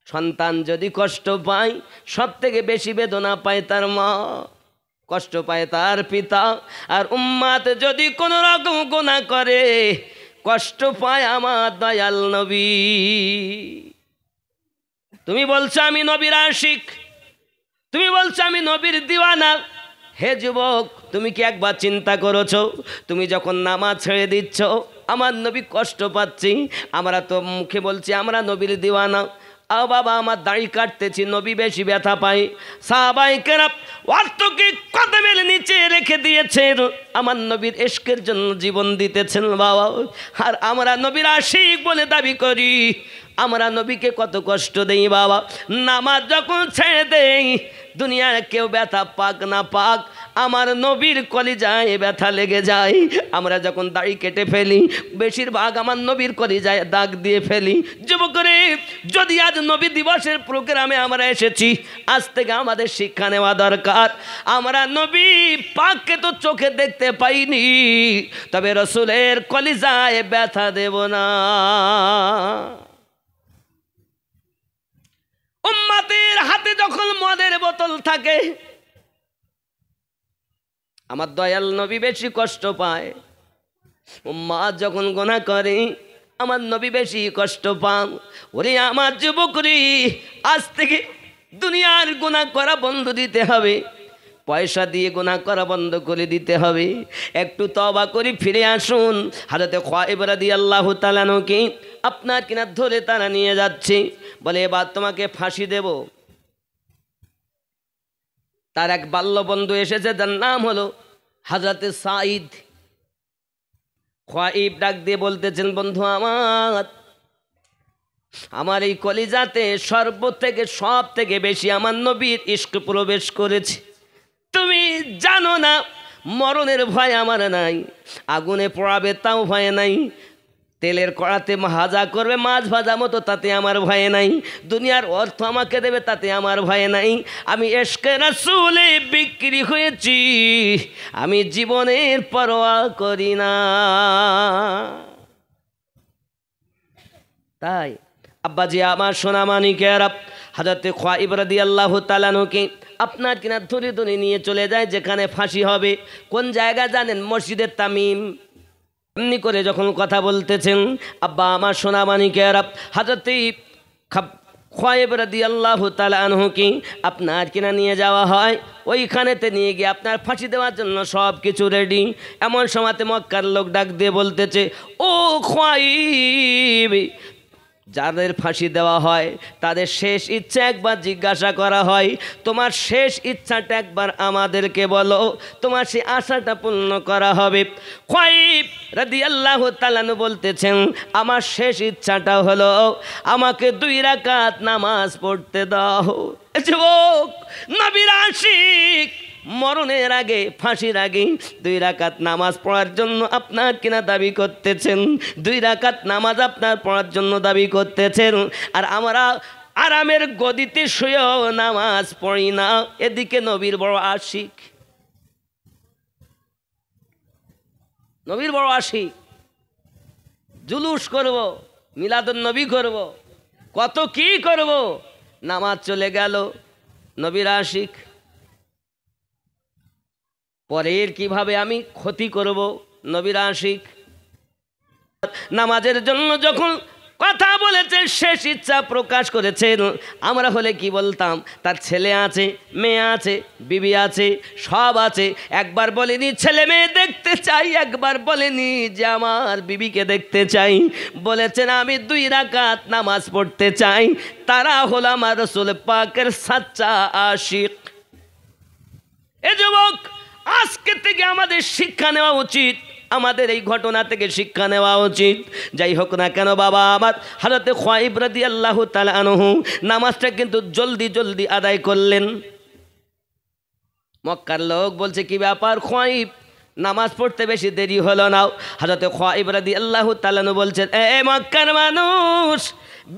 সন্তান যদি কষ্ট পায় সব থেকে বেশি বেদনা পায় তার মা, কষ্ট পায় তার পিতা, আর উম্মত যদি কোনো রকম গুনাহ করে কষ্ট পায় আমার দয়াল নবী। তুমি বলছো আমি নবীর আশিক, তুমি বলছো আমি নবীর দিওয়ানা, হে যুবক, তুমি কি একবার চিন্তা করেছো, তুমি যখন নামাজ ছেড়ে দিচ্ছ, আমার নবী কষ্ট পাচ্ছি, আমরা তো মুখে বলছি আমরা নবীর দিওয়ানা, আ বাবা আমার দাড়ি কাটতেছি, নবী বেশি ব্যথা পাই। সাহাবায়ে কেরাম অর্থকে কদমের নিচে রেখে দিয়েছেন, আমার নবীর ইশকের জন্য জীবন দিতেছেন বাবা। আর আমরা নবীর আশিক বলে দাবি করি, আমরা নবীকে কত কষ্ট দেই বাবা। নামাজ যখন ছেড়ে দেই, দুনিয়ার কেউ ব্যথা পাক না পাক, আমার নবীর কলিজায় ব্যথা লেগে যায়। আমরা যখন দাড়ি কেটে ফেলি, বেশিরভাগ আমার নবীর কলিজায় দাগ দিয়ে ফেলি। যুবকরে, যদি আজ নবী দিবসের প্রোগ্রামে আমরা এসেছি, আজ থেকে আমাদের শিক্ষা নেওয়া দরকার। আমরা নবী পাককে তো চোখে দেখতে পাইনি, তবে রসুলের কলিজায় ব্যথা দেব না। উম্মতের হাতে যখন মদের বোতল থাকে, আমার দয়াল নবী বেশি কষ্ট পায়। উম্মত যখন গুনাহ করে, আমার নবী বেশি কষ্ট পান। ওরে আমার যুবকরি, আজ থেকে দুনিয়ার গুনাহ করা বন্ধ দিতে হবে, পয়সা দিয়ে গুনাহ করা বন্ধ করে দিতে হবে। একটু তওবা করে ফিরে আসুন। হযরতে খায়ব রাদিয়াল্লাহু তাআলা আনহুকে আপনার কিনা ধরে তারা নিয়ে যাচ্ছে, বলে এবার তোমাকে ফাঁসি দেব। তার এক বাল্য বন্ধু এসেছে, যার নাম হলো হযরতে সাঈদ। খায়ব ডাক দিয়ে বলতেছেন, বন্ধু আমার এই কলিজাতে সব থেকে বেশি আমার নবীর ইশক প্রবেশ করেছে। তুমি জানো না, মরণের ভয় আমার নাই, আগুনে পোড়াবে তাও ভয় নাই, তেলের কড়াতে ভাজা করবে মাছ ভাজা মতো তাতে আমার ভয় নাই, দুনিয়ার অর্থ আমাকে দেবে তাতে আমার ভয় নাই। আমি ইশকে রাসূলে বিক্রি হয়েছি, আমি জীবনের পরোয়া করি না। তাই আব্বাজি আমার সোনা মানিকেরা, হযরতে খায়ব রাদিয়াল্লাহু তাআলা আনহুকে আপনার কিনা ধরে ধরে নিয়ে চলে যায় যেখানে ফাঁসি হবে। কোন জায়গা জানেন? মসজিদে তামিম। এমনি করে যখন কথা বলতেছেন, আব্বা আমার সোনা মানিকেরা, হযরতে খায়ব রাদিয়াল্লাহু তাআলা আনহুকে আপনার কিনা নিয়ে যাওয়া হয়। ওইখানেতে নিয়ে গিয়ে আপনার ফাঁসি দেওয়ার জন্য সব কিছু রেডি। এমন সময়তে মক্কার লোক ডাক দিয়ে বলতেছে, ও খায়ব, যাদের ফাঁসি দেওয়া হয় তাদের শেষ ইচ্ছা একবার জিজ্ঞাসা করা হয়, তোমার শেষ ইচ্ছাটা একবার আমাদেরকে বলো, তোমার সেই আশাটা পূর্ণ করা হবে। খায়ব রাদিয়াল্লাহু তাআলা আনহু বলতেছেন, আমার শেষ ইচ্ছাটা হলো আমাকে 2 রাকাত নামাজ পড়তে দাও। যুবক, নবীর আশিক মরণের আগে, ফাঁসির আগে 2 রাকাত নামাজ পড়ার জন্য আপনার কিনা দাবি করতেছেন, 2 রাকাত নামাজ আপনার পড়ার জন্য দাবি করতেছেন। আর আমরা আরামের গদিতে শুয়েও নামাজ পড়ি না। এদিকে নবীর বড় আশিক, নবীর বড় আশিক, জুলুস করব, মিলাদুন নবী করব, কত কি করব, নামাজ চলে গেল। নবীর আশিক, পরের কিভাবে আমি ক্ষতি করব, নবীর আশিক। নামাজের জন্য যখন কথা বলেছে, শেষ ইচ্ছা প্রকাশ করেছেন, আমরা হলে কি বলতাম? তার ছেলে আছে, মেয়ে আছে, বিবি আছে, সব আছে। একবার বলেনি ছেলে মেয়ে দেখতে চাই, একবার বলেনি যে আমার বিবিকে দেখতে চাই, বলেছেন আমি 2 রাকাত নামাজ পড়তে চাই। তারা হলো আমার রাসূল পাকের সাচ্চা আশিক। এ যুবক, আজকে থেকে আমাদের শিক্ষা নেওয়া উচিত, আমাদের এই ঘটনা থেকে শিক্ষা নেওয়া উচিত। যাই হোক না কেন বাবা আমার, হযরতে খায়ব রাদিয়াল্লাহু তাআলা আনহু নামাজটা কিন্তু জলদি জলদি আদায় করলেন। মক্কার লোক বলছে, কি ব্যাপার খায়ব, নামাজ পড়তে বেশি দেরি হলো না? হযরতে খায়ব রাদিয়াল্লাহু তাআলা আনহু বলছেন, এ মক্কার মানুষ,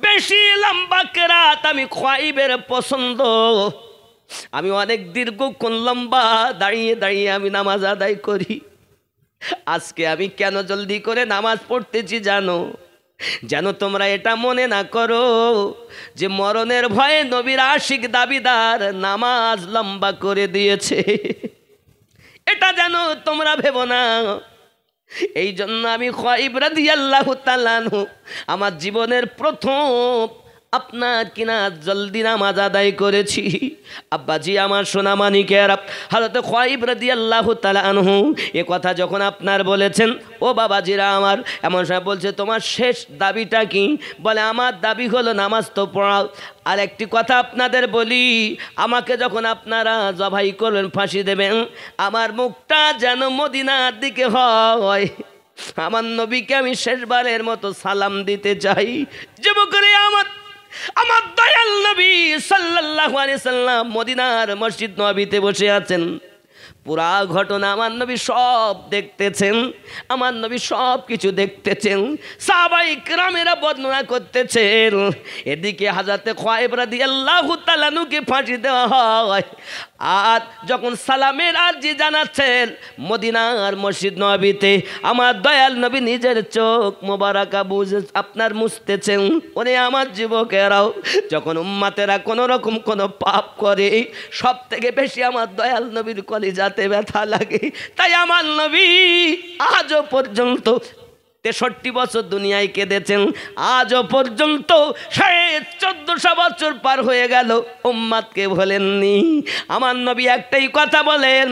বেশি লম্বা কেরাত আমি খায়বের পছন্দ। আমি অনেক দীর্ঘক্ষণ লম্বা দাঁড়িয়ে দাঁড়িয়ে আমি নামাজ আদায় করি। আজকে আমি কেন জলদি করে নামাজ পড়তেছি জানো? যেন তোমরা এটা মনে না করো যে মরণের ভয়ে নবীর আশিক দাবিদার নামাজ লম্বা করে দিয়েছে, এটা যেন তোমরা ভেবো না। এই জন্য আমি খায়ব রাদিয়াল্লাহু তাআলা আনহু আমার জীবনের প্রথম আপনার কিনা জলদি নামাজ আদায় করেছি। আব্বাজি আমার সোনা মানিকেরা, হযরত খুয়াইব রাদিয়াল্লাহু তাআলা আনহু এ কথা যখন আপনার বলেছেন, ও বাবাজিরা আমার, এমন সময় বলছে তোমার শেষ দাবিটা কি? বলে আমার দাবি হলো নামাজ তো পড়াও। আর একটি কথা আপনাদের বলি, আমাকে যখন আপনারা জবাই করবেন, ফাঁসি দেবেন, আমার মুখটা যেন মদিনার দিকে হয়। আমার নবীকে আমি শেষবারের মতো সালাম দিতে চাই। যুবকরে আমার দয়াল নবী সাল্লাল্লাহু আলাইহি সাল্লাম মদিনার মসজিদ নববীতে বসে আছেন। পুরা ঘটনা আমার নবী সব দেখতেছেন, আমার নবী সব কিছু দেখতেছেন, সাহাবায়ে কেরামেরা বর্ণনা করতেছেন। এদিকে হযরতে খুয়াইব রাদিয়াল্লাহু তাআলা আনহুকে ফাঁসি দেওয়া হয়। আর যখন সালামের আরজি জানাচ্ছেন মদিনার মসজিদ নববীতে, আমার দয়াল নবী নিজের চোখ মোবারকা বুঝে আপনার মুছতেছেন। ওরে আমার যুবকেরাও, যখন উম্মতেরা কোনো রকম কোনো পাপ করে, সব থেকে বেশি আমার দয়াল নবীর কলিজাতে ব্যথা লাগে। তাই আমার নবী আজও পর্যন্ত 63 বছর দুনিয়ায় কেঁদেছেন, আজও পর্যন্ত 1450 বছর পার হয়ে গেল, উম্মতকে ভোলেননি। আমার নবী একটাই কথা বলেন,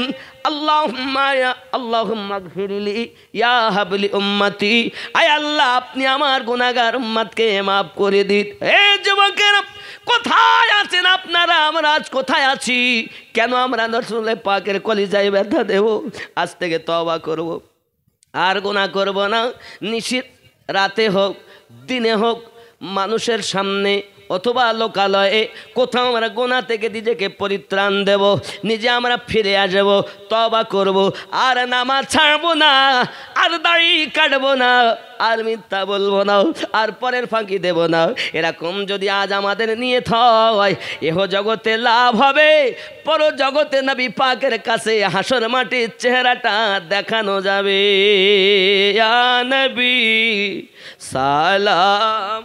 আল্লাহুম্মা গফিরলি ইয়া হাবলি উম্মতি, আয় আল্লাহ আপনি আমার গুনাহগার উম্মতকে মাফ করে দিন। হে যুবকেরা, কোথায় আছেন আপনারা? আমরা আজ কোথায় আছি? কেন আমরা রাসূল পাকের কলিজায় ব্যথা দেব? আজ থেকে তওবা করব, আর গুনাহ করব না। নিশিত রাতে হোক দিনে হোক, মানুষের সামনে অথবা লোকালয়ে কোথাও আমরা গুনাহ থেকে নিজেকে পরিত্রাণ দেব, নিজে আমরা ফিরে আসবো, তওবা করব, আর নামাজ ছাড়বো না, আর দাড়ি কাটবো না, আর মিথ্যা বলবো না, আর পরের ফাঁকি দেব না। এরকম যদি আজ আমাদের নিয়ে হয়, এহ জগতে লাভ হবে, পর জগতে নবী পাকের কাছে হাসর মাটির চেহারাটা দেখানো যাবে। ইয়া নবী সালাম,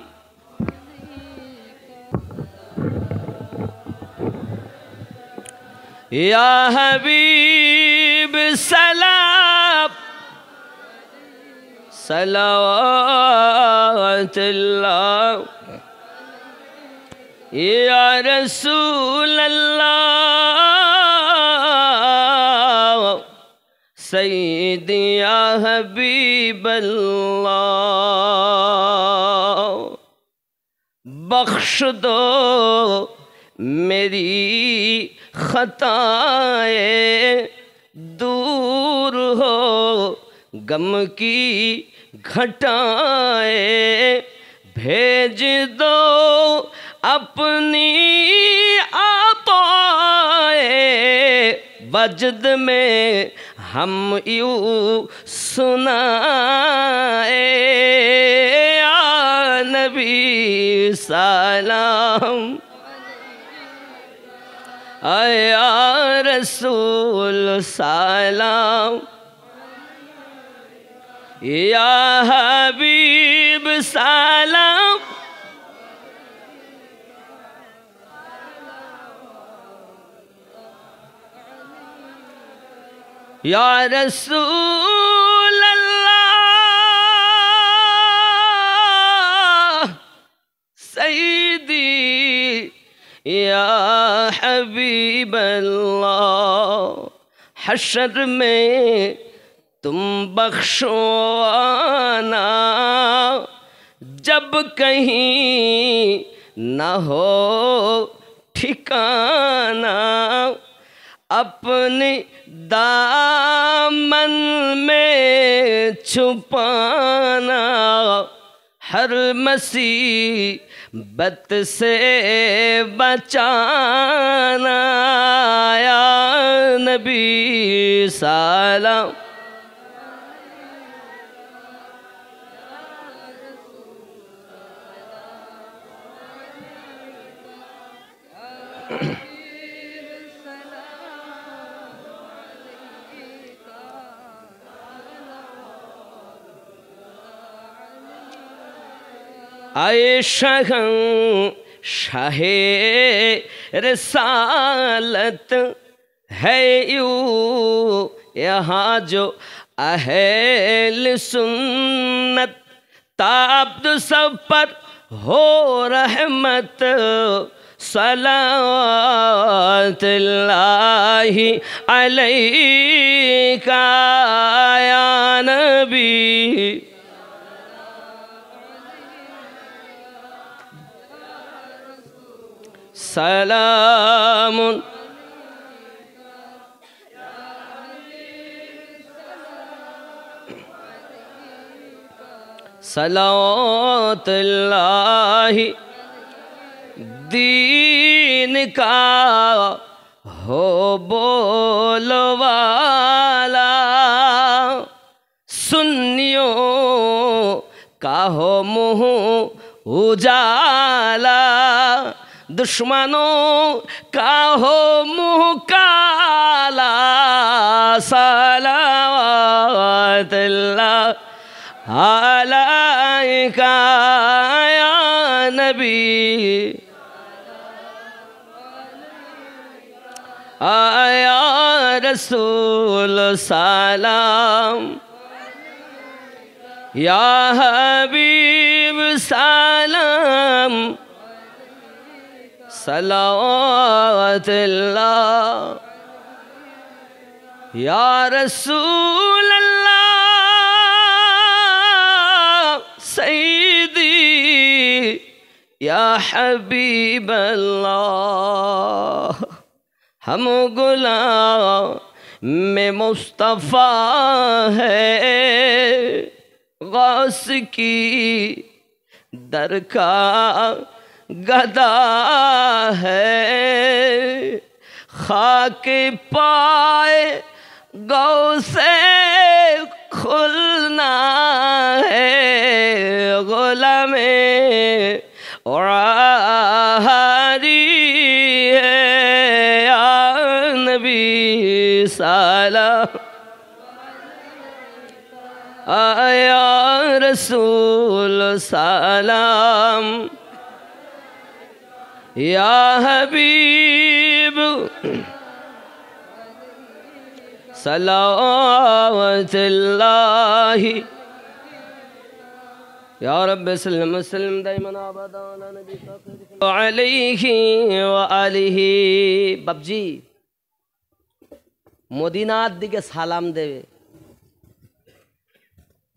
ইয়া হাবিব সালাম, সালাওয়াতুল্লাহ, ইয়া রাসূলুল্লাহ, সাইয়্যিদি ইয়া হাবিবাল্লাহ। बख्श दो मेरी खताएं, दूर हो गम की घटाएं, भेज दो अपनी आताएं, वजद में हम यूं सुनाए। या नबी सलाम, या रसूल सलाम, या हबीब सलाम, या रसूल अल्लाह, सईदी या हबीब अल्लाह। हशर में तुम बख्शवाना, जब कहीं न हो ठिकाना, अपने दामन में छुपाना, हर मुसीबत से बचाना। या नबी सलाम, आए शाहे रिसालत है यूं यहाँ जो अहल सुन्नत, ताब्द सब पर हो रहमत सलावतुल्लाहि अलैका या नबी सलामुन सलावतुल्लाहि दीन का हो बोलवाला सुन्नियों का हो मुँह उजाला दुश्मनों का हो मुँह काला सलावतुल्लाह अलैका या नबी या रसूल सलाम या हबीब सलाम सलावतुल्लाह या रसूल सईदी या हबीब अल्लाह हम गुलाम में मुस्तफ़ा है गौस की दर का गदा है खाक पाए गौ से खुलना है गुलामे और है या नबी सलाम या रसूल सलाम या हबीब सलावतुल्लाहि या रब्बि सल्लम वसल्लम दाइमन अबदा अला नबी अलैहि व आलिहि बाबजी मदीनार दिके सालाम देवे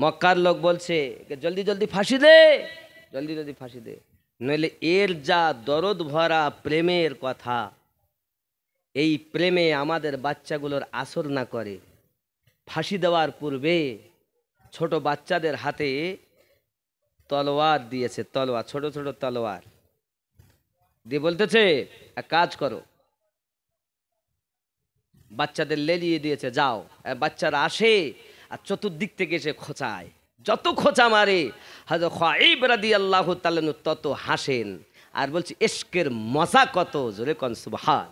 मक्कार लोक बोलছে जल्दी जल्दी फाঁসি दे जल्दी जल्दी फाঁসি दे नইলে এর যা দরদ ভরা প্রেমের কথা এই প্রেমে আমাদের বাচ্চাগুলোর আসর না করে ফাঁসি দেওয়ার পূর্বে ছোট বাচ্চাদের হাতে তলোয়ার দিয়েছে তলোয়ার ছোট ছোট তলোয়ার দিয়ে বলতেছে এক কাজ করো বাচ্চাদের লেলিয়ে দিয়েছে যাও বাচ্চারা আসে আর চতুর্দিক থেকে এসে খোঁচায় যত খোঁচা মারে হযরত খাইব রাদিয়াল্লাহু তাআলা তত হাসেন আর বলছে ইশকের মজা কত জোরে কোন সুবহান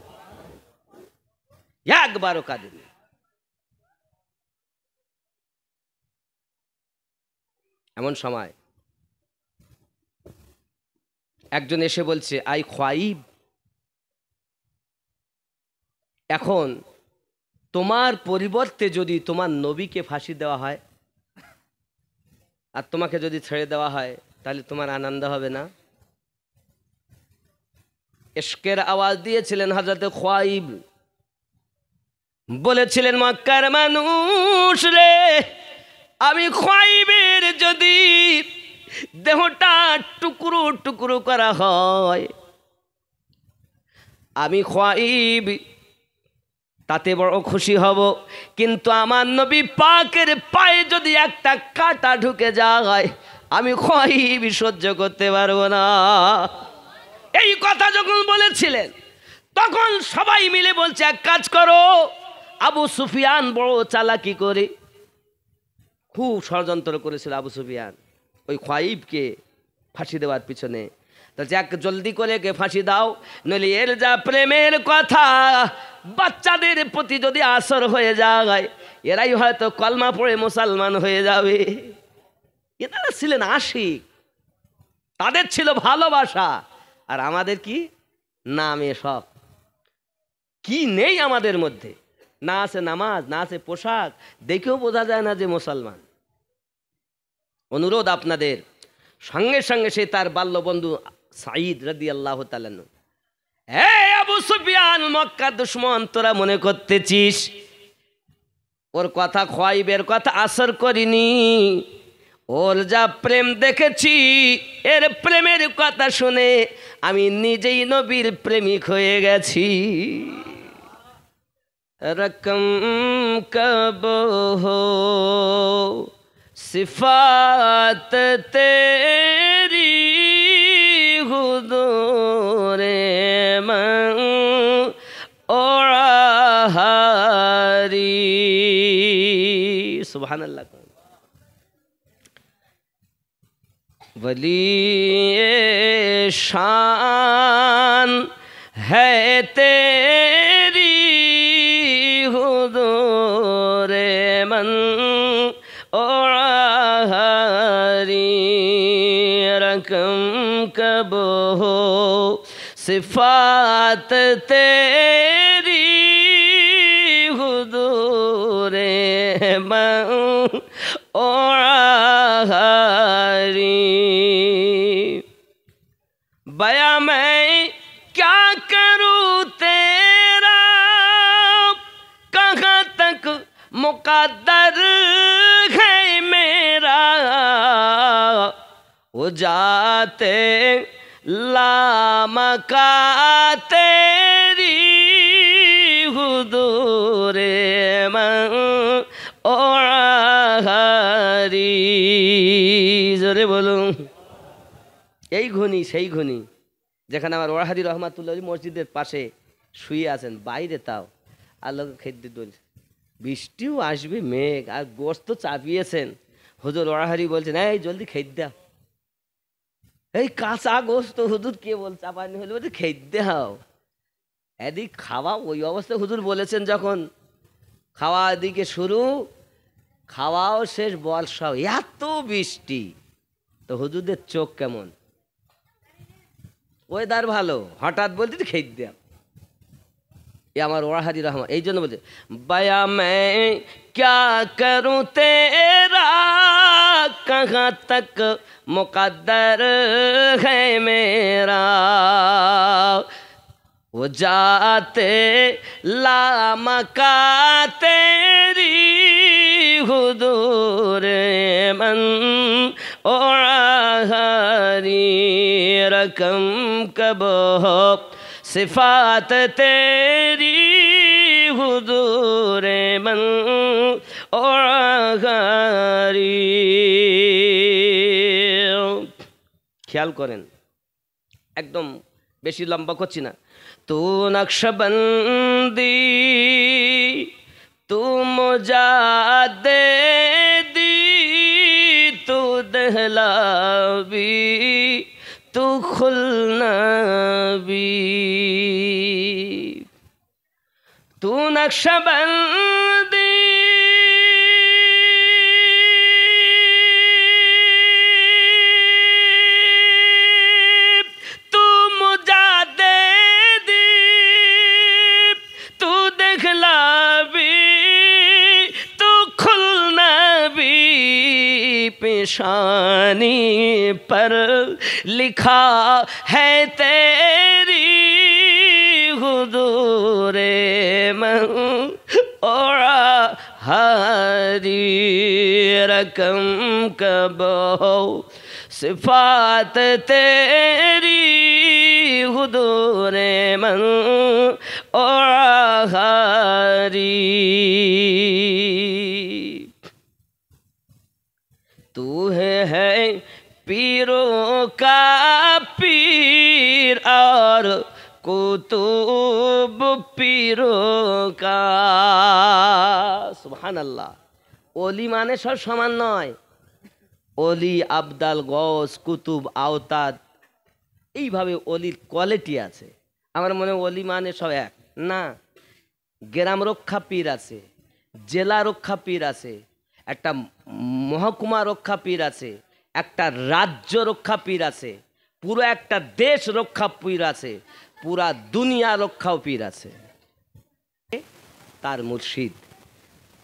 একবারও কাঁদেন এমন সময় একজন এসে বলছে আই খাইব এখন তোমার পরিবর্তে যদি তোমার নবীকে ফাঁসি দেওয়া হয় আর তোমাকে যদি ছেড়ে দেওয়া হয় তাহলে তোমার আনন্দ হবে না ইশকের আওয়াজ দিয়েছিলেন হযরত খাইব বলেছিলেন মক্কার মানুষ রে আমি খাইবের যদি দেহটা টুকরো টুকরো করা হয় আমি খাইব তাতে বড় খুশি হব কিন্তু আমার নবী পাকের পায়ে যদি একটা কাঁটা ঢুকে যায় আমি খাইব সহ্য করতে পারবো না এই কথা যখন বলেছিলেন তখন সবাই মিলে বলছে এক কাজ করো আবু সুফিয়ান বড় চালাকি করে খুব ষড়যন্ত্র করেছিল আবু সুফিয়ান ওই খাইবকে ফাঁসি দেওয়ার পিছনে যাক জলদি করে কে ফাঁসি দাও নইলে এর যা প্রেমের কথা বাচ্চাদের প্রতি যদি আসর হয়ে যায় এরাই হয়তো কলমা পড়ে মুসলমান হয়ে যাবে এনারা ছিলেন আশিক তাদের ছিল ভালোবাসা আর আমাদের কি নামে শখ কি নেই আমাদের মধ্যে না আছে নামাজ না আছে পোশাক দেখেও বোঝা যায় না যে মুসলমান অনুরোধ আপনাদের সঙ্গে সঙ্গে সে তার বাল্য বন্ধু সাঈদ রাদিয়াল্লাহু তাআলা, হে আবু সুফিয়ান, মক্কার দুশমন, তোরা মনে করতেছিস ওর কথা খোয়াইবের কথা আসর করিনি, ওর যা প্রেম দেখেছি, এর প্রেমের কথা শুনে আমি নিজেই নবীর প্রেমিক হয়ে গেছি। রকম কব হো সিফাত তেরি হুজুরে মন ওরাহারি। সুবহানাল্লাহ। वली शान है तेरी हुजूरे मन ओराहरी, रकम कब हो सिफात तेरी हुजूरे मन ओराहरी। बया मैं क्या करूँ तेरा, कहाँ तक मुकद्दर है मेरा, वो जाते लामका तेरी हुजूरे मन ओराहरी। জোরে বলুন। এই ঘনি সেই ঘনি যেখানে আমার ওয়াহাদি রহমাতুল্লাহ মসজিদের পাশে শুয়ে আছেন, বাইরে তাও আল্লাহকে খেতে বলছে, বৃষ্টিও আসবে, মেঘ আর গোস্ত চাপিয়েছেন। হুজুর ওয়াহাদি বলছেন, এই জলদি খেতে দাও, এই কাঁচা গোস্ত হুজুর কে বল চাপানি হলে বলছে খেতে দাও, এদিক খাওয়া। ওই অবস্থায় হুজুর বলেছেন যখন খাওয়া এদিকে শুরু, খাওয়াও শেষ, বর্ষাও, এত বৃষ্টি। তো হুজুরদের চোখ কেমন, ওয়েদার ভালো, হঠাৎ বলতে খেতে দেয়া। এ আমার ওয়াহাদি রহমান এই জন্য বলছে, বায়া मैं क्या करूं तेरा, कहाँ तक मुकद्दर है मेरा, वो जाते लामका तेरी हुजूरे मन ओराहरी, रकम कब हो सिफात तेरी हुजूरे मन ओराहरी। খেয়াল করেন, একদম বেশি লম্বা করছি না। तू नक्शबंदी तू मुजाद्दी तू दहलावी तू खुलनबी, तू नक्शबंदी पेशानी पर लिखा है तेरी हुजूरे मन ओराहरी, रकम कब हो सिफात तेरी हुजूरे मन ओराहरी। तू है पीरों का पीर और कुतुब पीरों का। সুবহানাল্লাহ। ওলি মানে সব সমান নয়, ওলি আবদাল গৌস কুতুব আওতাদ, এইভাবে ওলির কোয়ালিটি আছে। আমার মনে হয় ওলি মানে সব এক না। গ্রাম রক্ষা পীর আছে, জেলা রক্ষা পীর আছে, একটা মহকুমা রক্ষা পীর আছে, একটা রাজ্য রক্ষা পীর আছে, পুরো একটা দেশ রক্ষা পীর আছে, পুরা দুনিয়া রক্ষাও পীর আছে। তার মুর্শিদ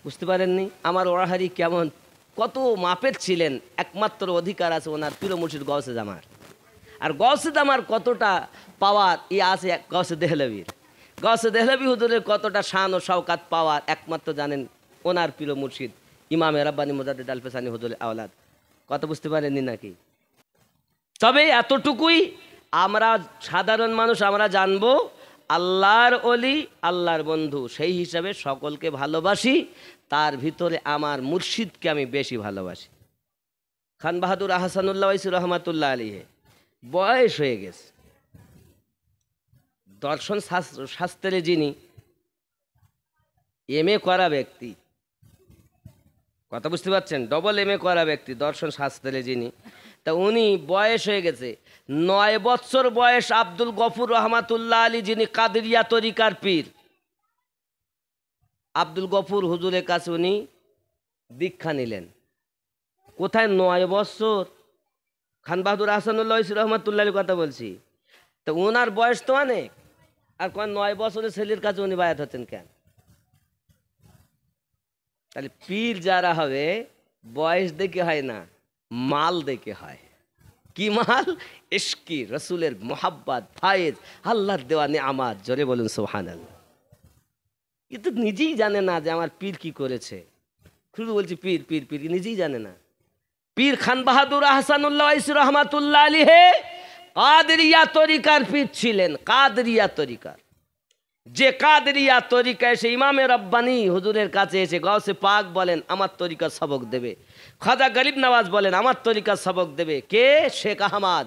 বুঝতে পারেননি আমার ওরাহারি কেমন, কত মাপের ছিলেন, একমাত্র অধিকার আছে ওনার পীর মুর্শিদ গৌসে জামার। আর গৌসে জামার কতটা পাওয়ার আছে গৌসে দেহলভির। গৌসে দেহলভি হুজুরের কতটা শান ও শওকাত পাওয়ার একমাত্র জানেন ওনার পীর মুর্শিদ ইমামে রব্বানী মুজাদ্দিদ আল ফেসানি হুজুরের আওলাদ। কথা বুঝতে পারেননি নাকি? তবে এতটুকুই আমরা সাধারণ মানুষ আমরা জানবো, আল্লাহর ওলি আল্লাহর বন্ধু, সেই হিসাবে সকলকে ভালোবাসি, তার ভিতরে আমার মুর্শিদকে আমি বেশি ভালোবাসি। খান বাহাদুর আহসানুল্লাহ ওয়াইসি রহমাতুল্লাহ আলাইহি বয়স হয়ে গেছে, দর্শন শাস্ত্রে যিনি MA করা ব্যক্তি, কথা বুঝতে পারছেন, ডবল MA করা ব্যক্তি দর্শন শাস্ত্রে যিনি, তা উনি বয়স হয়ে গেছে 9 বছর বয়স। আব্দুল গফুর রহমাতুল্লাহ আলী যিনি কাদেরিয়া তরিকার পীর, আব্দুল গফুর হুজুরের কাছে উনি দীক্ষা নিলেন। কোথায় 9 বছর? খান বাহাদুর আহসানুল্লাহ রহমাতুল্লাহ আলী কথা বলছি। তো ওনার বয়স তো অনেক, আর 9 বছরের ছেলের কাছে উনি বায়াত হচ্ছেন কেন? তাহলে পীর যারা হবে বয়স দেখে হয় না, মাল দেখে হয়। কি মাল? ইশকি রসুলের মোহাব্বত, ফায়েজ, আল্লাহর দেওয়া নেয়ামত। জোরে বলুন সুবহানাল্লাহ। কিন্তু নিজেই জানে না যে আমার পীর কি করেছে, শুধু বলছি পীর পীর পীর, নিজেই জানে না। পীর খান বাহাদুর আহসানুল্লাহ ওয়াইসি রহমাতুল্লাহ আলাইহি কাদেরিয়া তরিকার পীর ছিলেন। কাদেরিয়া তরিকার, যে কাদেরিয়া তরিকায় এসে ইমামে রব্বানী হুজুরের কাছে এসে গাউসে পাক বলেন আমার তরিকা সবক দেবে, খাজা গরিব নওয়াজ বলেন আমার তরিকা সবক দেবে, কে? শেখ আহমদ।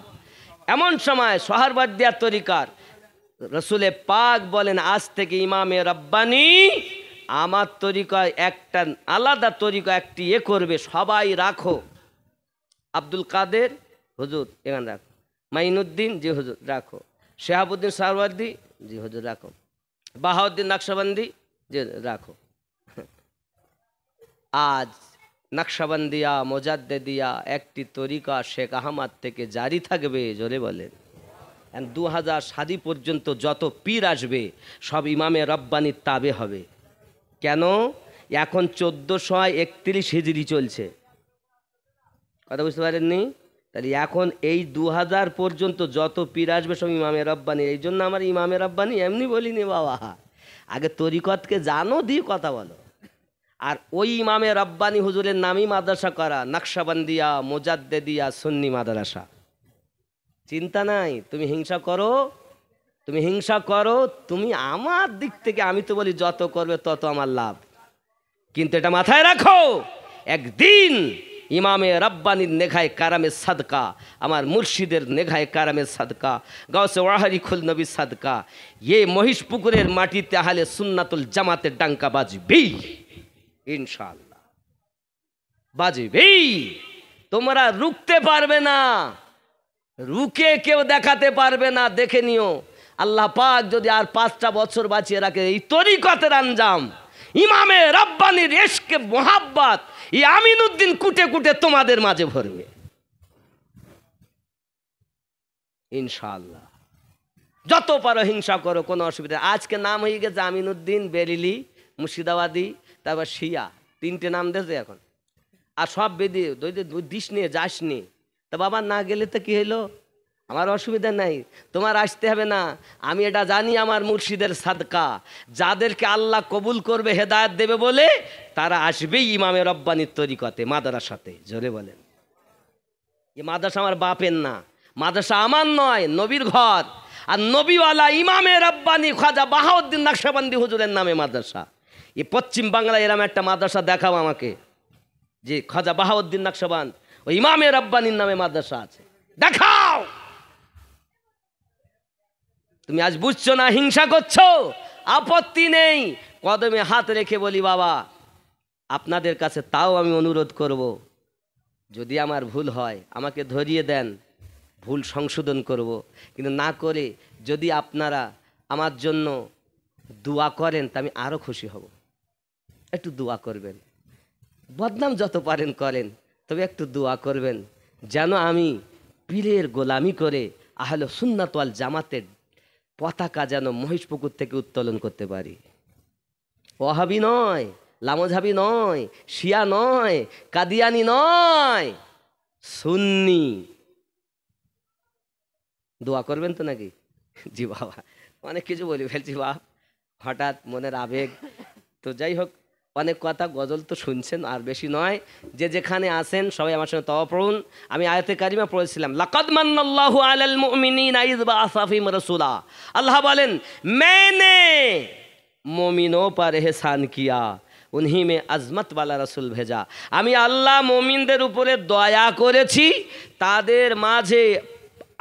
এমন সময় সোহরওয়ার্দিয়া তরিকার রসুলে পাক বলেন আজ থেকে ইমামে রব্বানী আমার তরিকায় একটা আলাদা তরিকা একটি করবে, সবাই রাখো। আব্দুল কাদের হুজুর এখানে রাখো, মাইনুদ্দিন জি হুজুর রাখো, শেহাবুদ্দিন সোহরওয়ার্দী জি হুজুর রাখো, বাহাউদ্দিন নকশবন্দি যে রাখো। আজ নকশবন্দিয়া মুজাদ্দিদিয়া একটি তরিকা শেখ আহমদ থেকে জারি থাকবে। জোরে বলেন। 2000 সাদি পর্যন্ত যত পীর আসবে সব ইমামে রব্বানির তাবে হবে। কেন? এখন 1431 হিজরি চলছে, কথা বুঝতে পারেননি? তাহলে এখন এই 2000 পর্যন্ত যত পীর আসবে সব ইমামে রব্বানি। এই জন্য আমার ইমামে রব্বানি এমনি বলিনি বাবা, আগে তরিকতকে জানো দিয়ে কথা বলো। আর ওই ইমামে রব্বানি হুজুরের নামই মাদ্রাসা করা, নকশবন্দিয়া মুজাদ্দিদিয়া সুন্নি মাদ্রাসা। চিন্তা নাই, তুমি হিংসা করো, তুমি হিংসা করো, তুমি আমার দিক থেকে আমি তো বলি যত করবে তত আমার লাভ। কিন্তু এটা মাথায় রাখো, একদিন ইমামে রব্বানির নেঘায় কারামের সাদকা, আমার মুর্শিদের নেঘায় কারামের সাদকা, গাউসে ওয়াহারি খুল নবী সাদকা, ये মহিষপুকুরের মাটিতে আহলে সুন্নাতুল জামাতের ডাঙ্কা বাজবেই ইনশাআল্লাহ, বাজবেই। তোমরা রুখতে পারবে না, রুকে কেউ দেখাতে পারবে না। দেখে নিও আল্লাহ পাক যদি আর 5টা বছর বাঁচিয়ে রাখে, এই তরিকতের আঞ্জাম ইমামে রব্বানির ইশকে মোহাব্বত এই আমিনউদ্দিন কুটে কুটে তোমাদের মাঝে ভরবে ইনশাআল্লাহ। যত পারো হিংসা করো, কোনো অসুবিধা। আজকে নাম হয়ে গেছে আমিনউদ্দিন, বেরিলি, মুর্শিদাবাদী, তারপর শিয়া, 3টে নাম দিয়েছে এখন। আর সব বেদি দিস নিয়ে যাস নি, তা বাবা না গেলে তো কি হলো, আমার অসুবিধা নাই, তোমার আসতে হবে না। আমি এটা জানি আমার মুর্শিদের সাদকা, যাদেরকে আল্লাহ কবুল করবে হেদায়েত দেবে বলে তারা আসবেই ইমামে রব্বানির তরিকতে মাদ্রাসাতে। জোরে বলেন। এই মাদ্রাসা আমার বাপের না, মাদ্রাসা আমার নয়, নবীর ঘর। আর নবীওয়ালা ইমামে রব্বানি খাজা বাহাউদ্দিন নকশবন্দি হুজুরের নামে মাদ্রাসা। এই পশ্চিম বাংলায় এরম একটা মাদ্রাসা দেখাও আমাকে, যে খাজা বাহাউদ্দিন নকশবন্দ ও ইমামে রব্বানির নামে মাদ্রাসা আছে, দেখাও। তুমি আজ বুঝছো না, হিংসা করছো, আপত্তি নেই, কদমে হাত রেখে বলি বাবা আপনাদের কাছে তাও আমি অনুরোধ করব, যদি আমার ভুল হয় আমাকে ধরিয়ে দেন, ভুল সংশোধন করব। কিন্তু না করে যদি আপনারা আমার জন্য দোয়া করেন তা আমি আরও খুশি হব। একটু দোয়া করবেন, বদনাম যত পারেন করেন, তবে একটু দোয়া করবেন যেন আমি পীরের গোলামি করে আহলে সুন্নাত ওয়াল জামাতের পতাকা যেন মহিষপুকুর থেকে উত্তোলন করতে পারি। ওয়াহাবি নয়, লামোঝাবি নয়, শিয়া নয়, কাদিয়ানি নয়, সুন্নি। দোয়া করবেন তো নাকি? জি বাবা, অনেক কিছু বলি ফেলছি বাপ, হঠাৎ মনের আবেগ। তো যাই হোক, অনেক কথা, গজল তো শুনছেন, আর বেশি নয়। যে যেখানে আছেন সবাই আমার সঙ্গে তওবা পড়ুন। আমি আয়াতে কারিমা পড়েছিলাম, লাকাদ মান্নাল্লাহু আলাল মুমিনিনা ইয বাআসা ফীহিম রাসূলা। আল্লাহ বলেন, मैंने मोमिनों पर एहसान किया, उन्हीं में আজমত वाला रसूल भेजा। আমি আল্লাহ মুমিনদের উপরে দয়া করেছি, তাদের মাঝে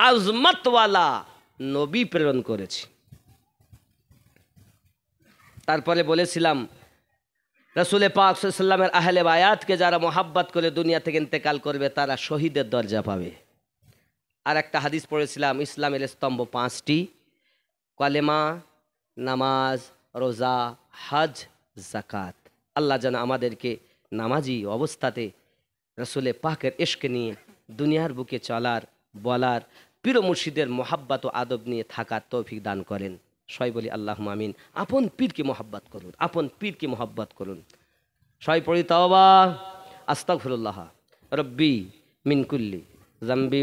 আজমতওয়ালা নবী প্রেরণ করেছি। তারপরে বলেছিলাম, রসুল পাক সাল্লাল্লাহু আলাইহি ওয়াসাল্লামের আহলে বায়াতকে যারা মোহাব্বত করে দুনিয়া থেকে ইন্তেকাল করবে তারা শহীদের দরজা পাবে। আর একটা হাদিস পড়েছিলাম, ইসলামের স্তম্ভ পাঁচটি, কালেমা, নামাজ, রোজা, হজ, জাকাত। আল্লাহ যেন আমাদেরকে নামাজি অবস্থাতে রসুল পাকের ইশক নিয়ে দুনিয়ার বুকে চলার, বলার, পীর মুর্শিদের মোহাব্বত ও আদব নিয়ে থাকার তৌফিক দান করেন। সবাই বলি আল্লাহুম্মা আমিন। আপন পীরকে মোহাব্বত করুন, আপন পীরকে মোহাব্বত করুন। সবাই পড়ি তাওবা, আস্তাগফিরুল্লাহ রব্বি মিন কুল্লি যামবি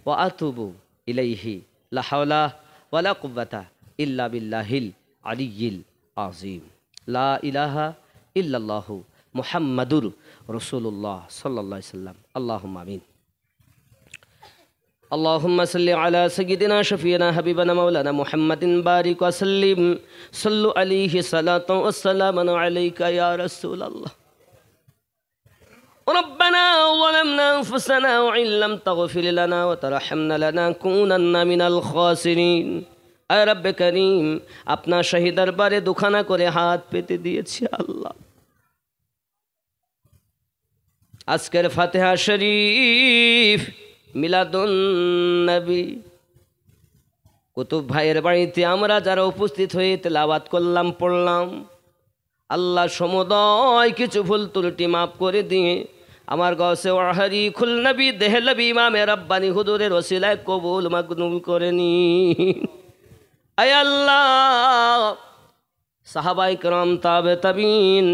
ওয়া আতুবু ইলাইহি, লা হাওলা ওয়ালা কুওয়াতা ইল্লা বিল্লাহিল আলিয়্যিল আযীম। লা ইলাহা ইল্লাল্লাহু মুহাম্মাদুর রাসূলুল্লাহ সাল্লাল্লাহু আলাইহি সাল্লাম। আল্লাহুম্মা আমিন। اللهم صل على سيدنا شفينا حبيبنا مولانا محمد بارك وسلم، صلوا عليه صلاة والسلام عليك يا رسول الله. ربنا ظلمنا أنفسنا وإن لم تغفر لنا وترحمنا لنكونن من الخاسرين. আয় রব্বে করিম, আপনার শাহী দরবারে দুখানা করে হাত পেতে দিয়েছি আল্লাহ। আজকের ফাতিহা শরীফ মিলাদুন নবী, কুতুব ভাইয়ের বাড়িতে আমরা যারা উপস্থিত হয়ে তেলাওয়াত করলাম, পড়লাম, আল্লাহ সমুদয় কিছু ভুল ত্রুটি মাফ করে দিয়ে আমার গৌসে ওয়াহারি খুল নবী দেহলবি ইমামে রব্বানি হুজুরের ওসিলায় কবুল মাকবুল করে নিন। আয় আল্লাহ, সাহাবায়ে কেরাম, তাবে তাবিন,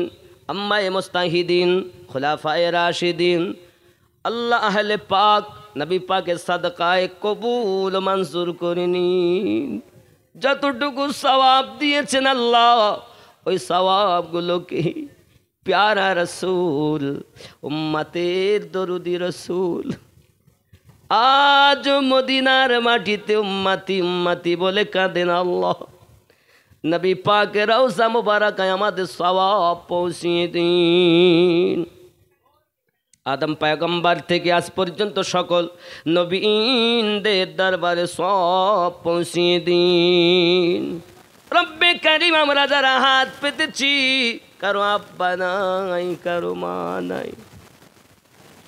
আম্মায়ে মুস্তাহিদিন, খুলাফায়ে রাশিদিন, আল্লাহ আহলে পাক, নবী পাকের সাদকায়ে কবুল মঞ্জুর করে নিন। যতটুকু সওয়াব দিয়েছেন আল্লাহ, ওই সওয়াবগুলোকে প্যারা রসুল, উম্মতের দরুদি রসুল, আজ মদিনার মাটিতে উম্মতি উম্মতি বলে কাঁদেন আল্লাহ, নবী পাকের রওজা মুবারাকায় আমাদের সওয়াব পৌঁছিয়ে দিন। আদম পয়গম্বর থেকে আজ পর্যন্ত সকল নবীনদের দরবারে সব পৌঁছিয়ে দিন। রব্বে কারিম, আমরা যারা হাত পেতেছি, কারো আব্বা নাই, কারো মা নাই,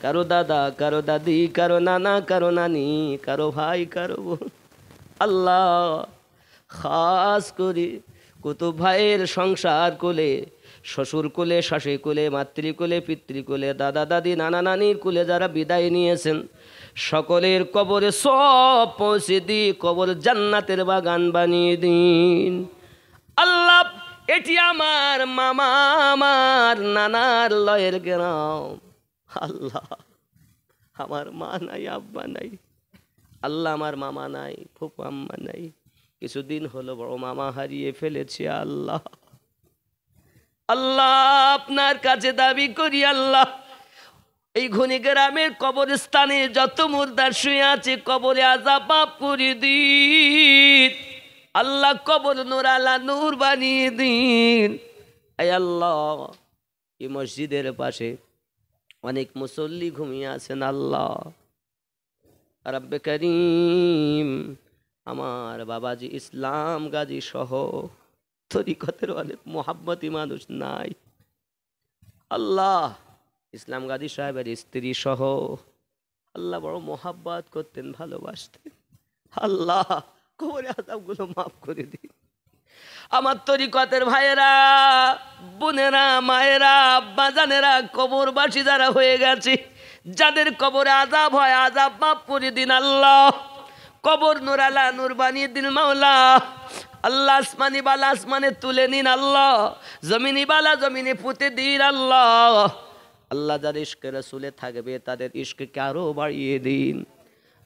কারো দাদা, কারো দাদি, কারো নানা, কারো নানি, কারো ভাই, কারো বোন, আল্লাহ খাস করে কুতুব ভাইয়ের সংসার কোলে, শ্বশুর কোলে, শাশি কোলে, মাতৃকোলে, পিতৃকোলে, দাদা দাদি, নানা নানির কোলে যারা বিদায় নিয়েছেন, সকলের কবরে সব পৌঁছে দিয়ে কবর জান্নাতের বাগান বানিয়ে দিন আল্লাহ। এটি আমার মামা, আমার নানার লয়ের গ্রাম আল্লাহ। আমার মা নাই, আব্বা নাই আল্লাহ, আমার মামা নাই, ফুপু আম্মা নাই, কিছুদিন হলো বড় মামা হারিয়ে ফেলেছি আল্লাহ। আল্লাহ, আপনার কাছে দাবি করি আল্লাহ, এই ঘনি গ্রামের কবরস্থানে যত মুর্দার শুয়ে আছে, কবরে আযাব মাফ করে দিন আল্লাহ, কবর নূর আলা নূর বানিয়ে দিন। আয় আল্লাহ, এই মসজিদের পাশে অনেক মুসল্লি ঘুমিয়ে আছেন আল্লাহ। রব্বে করিম, আমার বাবাজি ইসলাম গাজী সহ তরিকতের অনেক মোহাব্বতী মানুষ নাই আল্লাহ। ইসলাম গাজী সাহেবের স্ত্রী সহ আল্লাহ বড় মোহাব্বত করতেন, ভালোবাসতেন আল্লাহ, কবরে আযাবগুলো মাফ করে দিন। আমার তরিকতের ভাইয়েরা, বোনেরা, মায়েরা, আব্বাজানেরা, কবরবাসী যারা হয়ে গেছে, যাদের কবরে আযাব হয়, আযাব মাফ করে দিন আল্লাহ, কবর নূর আলা নূর বানিয়ে দিন মাওলা। আল্লাহ আসমানি বালা আসমানে তুলে নিন আল্লাহ, জমিনি বালা জমিনে পুঁতে দিন আল্লাহ। আল্লাহ যার ইশকে রাসূলে থাকবে তাদের ইশকে আরো বাড়িয়ে দিন।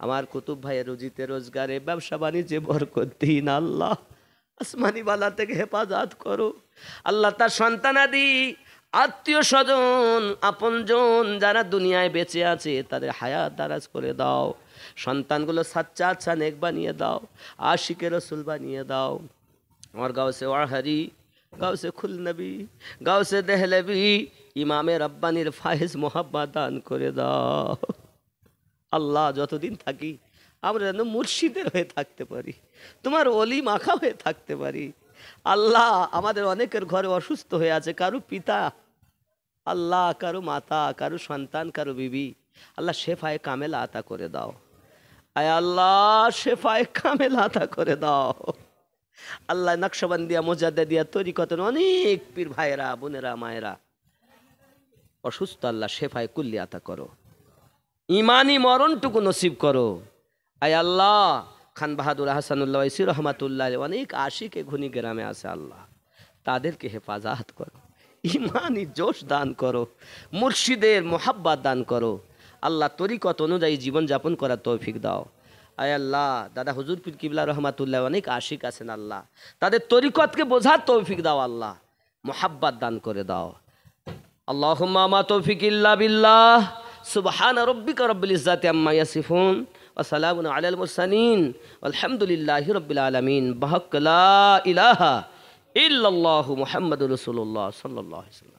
আমার কুতুব ভাইয়ের রুজিতে রোজগারে ব্যবসা বাণিজ্যে বরকত দিন আল্লাহ। আসমানি বালা থেকে হেফাজত করো আল্লাহ। তার সন্তানাদি আত্মীয় স্বজন আপনজন যারা দুনিয়ায় বেঁচে আছে তাদের হায়াত দারাজ করে দাও। সন্তানগুলো সাচ্চা আচ্ছা নেক বানিয়ে দাও, আশিকে রসুল বানিয়ে দাও। আমার গাউসে ওয়াহারি, গাউসে খুলনবী, গাউসে দেহলবী, ইমামে রব্বানির ফায়েজ মোহাব্বত দান করে দাও আল্লাহ। যতদিন থাকি আমরা যেন মুর্শিদের হয়ে থাকতে পারি, তোমার অলি মাখা হয়ে থাকতে পারি আল্লাহ। আমাদের অনেকের ঘরে অসুস্থ হয়ে আছে, কারো পিতা আল্লাহ, কারো মাতা, কারো সন্তান, কারো বিবি আল্লাহ শেফায়ে কামেল আতা করে দাও। আয় আল্লাহ শেফায়ে কামেল আতা করে দাও আল্লাহ। নকশবন্দিয়া মুজাদ্দিদিয়া তরিকতের অনেক পীর ভাইয়েরা বোনেরা মায়েরা অসুস্থ, আল্লাহ শেফায়ে কুল্লি আতা করো, ইমানি মরণটুকু নসিব করো। আয় আল্লাহ খান বাহাদুর হাসানুল্লাহ ওয়াইসি রহমাতুল্লাহ অনেক আশিকে ঘুনি গ্রামে আছে আল্লাহ, তাদেরকে হেফাজত করো, ইমানি জোশ দান করো, মুর্শিদের মোহাব্বত দান করো আল্লাহ। তরিকত অনুযায়ী জীবনযাপন করার তৌফিক দাও। আয় আল্লাহ দাদা হুজুর পীর কিবলা রহমাতুল্লাহ অনেক আশিক আছেন আল্লাহ, তাদের তরিকতকে বোঝার তৌফিক দাও আল্লাহ, মোহাব্বত দান করে দাও। আল্লাহুম্মা মা তৌফিক ইল্লা বিল্লাহ। সুবহানা রাব্বিকা রাব্বিল ইজ্জাতি আম্মা ইয়াসিফুন ওয়া সালামুন আলাল মুরসালিন আলহামদুলিল্লাহি রাব্বিল আলামিন। বাহাক লা ইলাহা ইল্লাল্লাহু মুহাম্মাদুর রাসূলুল্লাহ সাল্লাল্লাহু আলাইহি ওয়াসাল্লাম।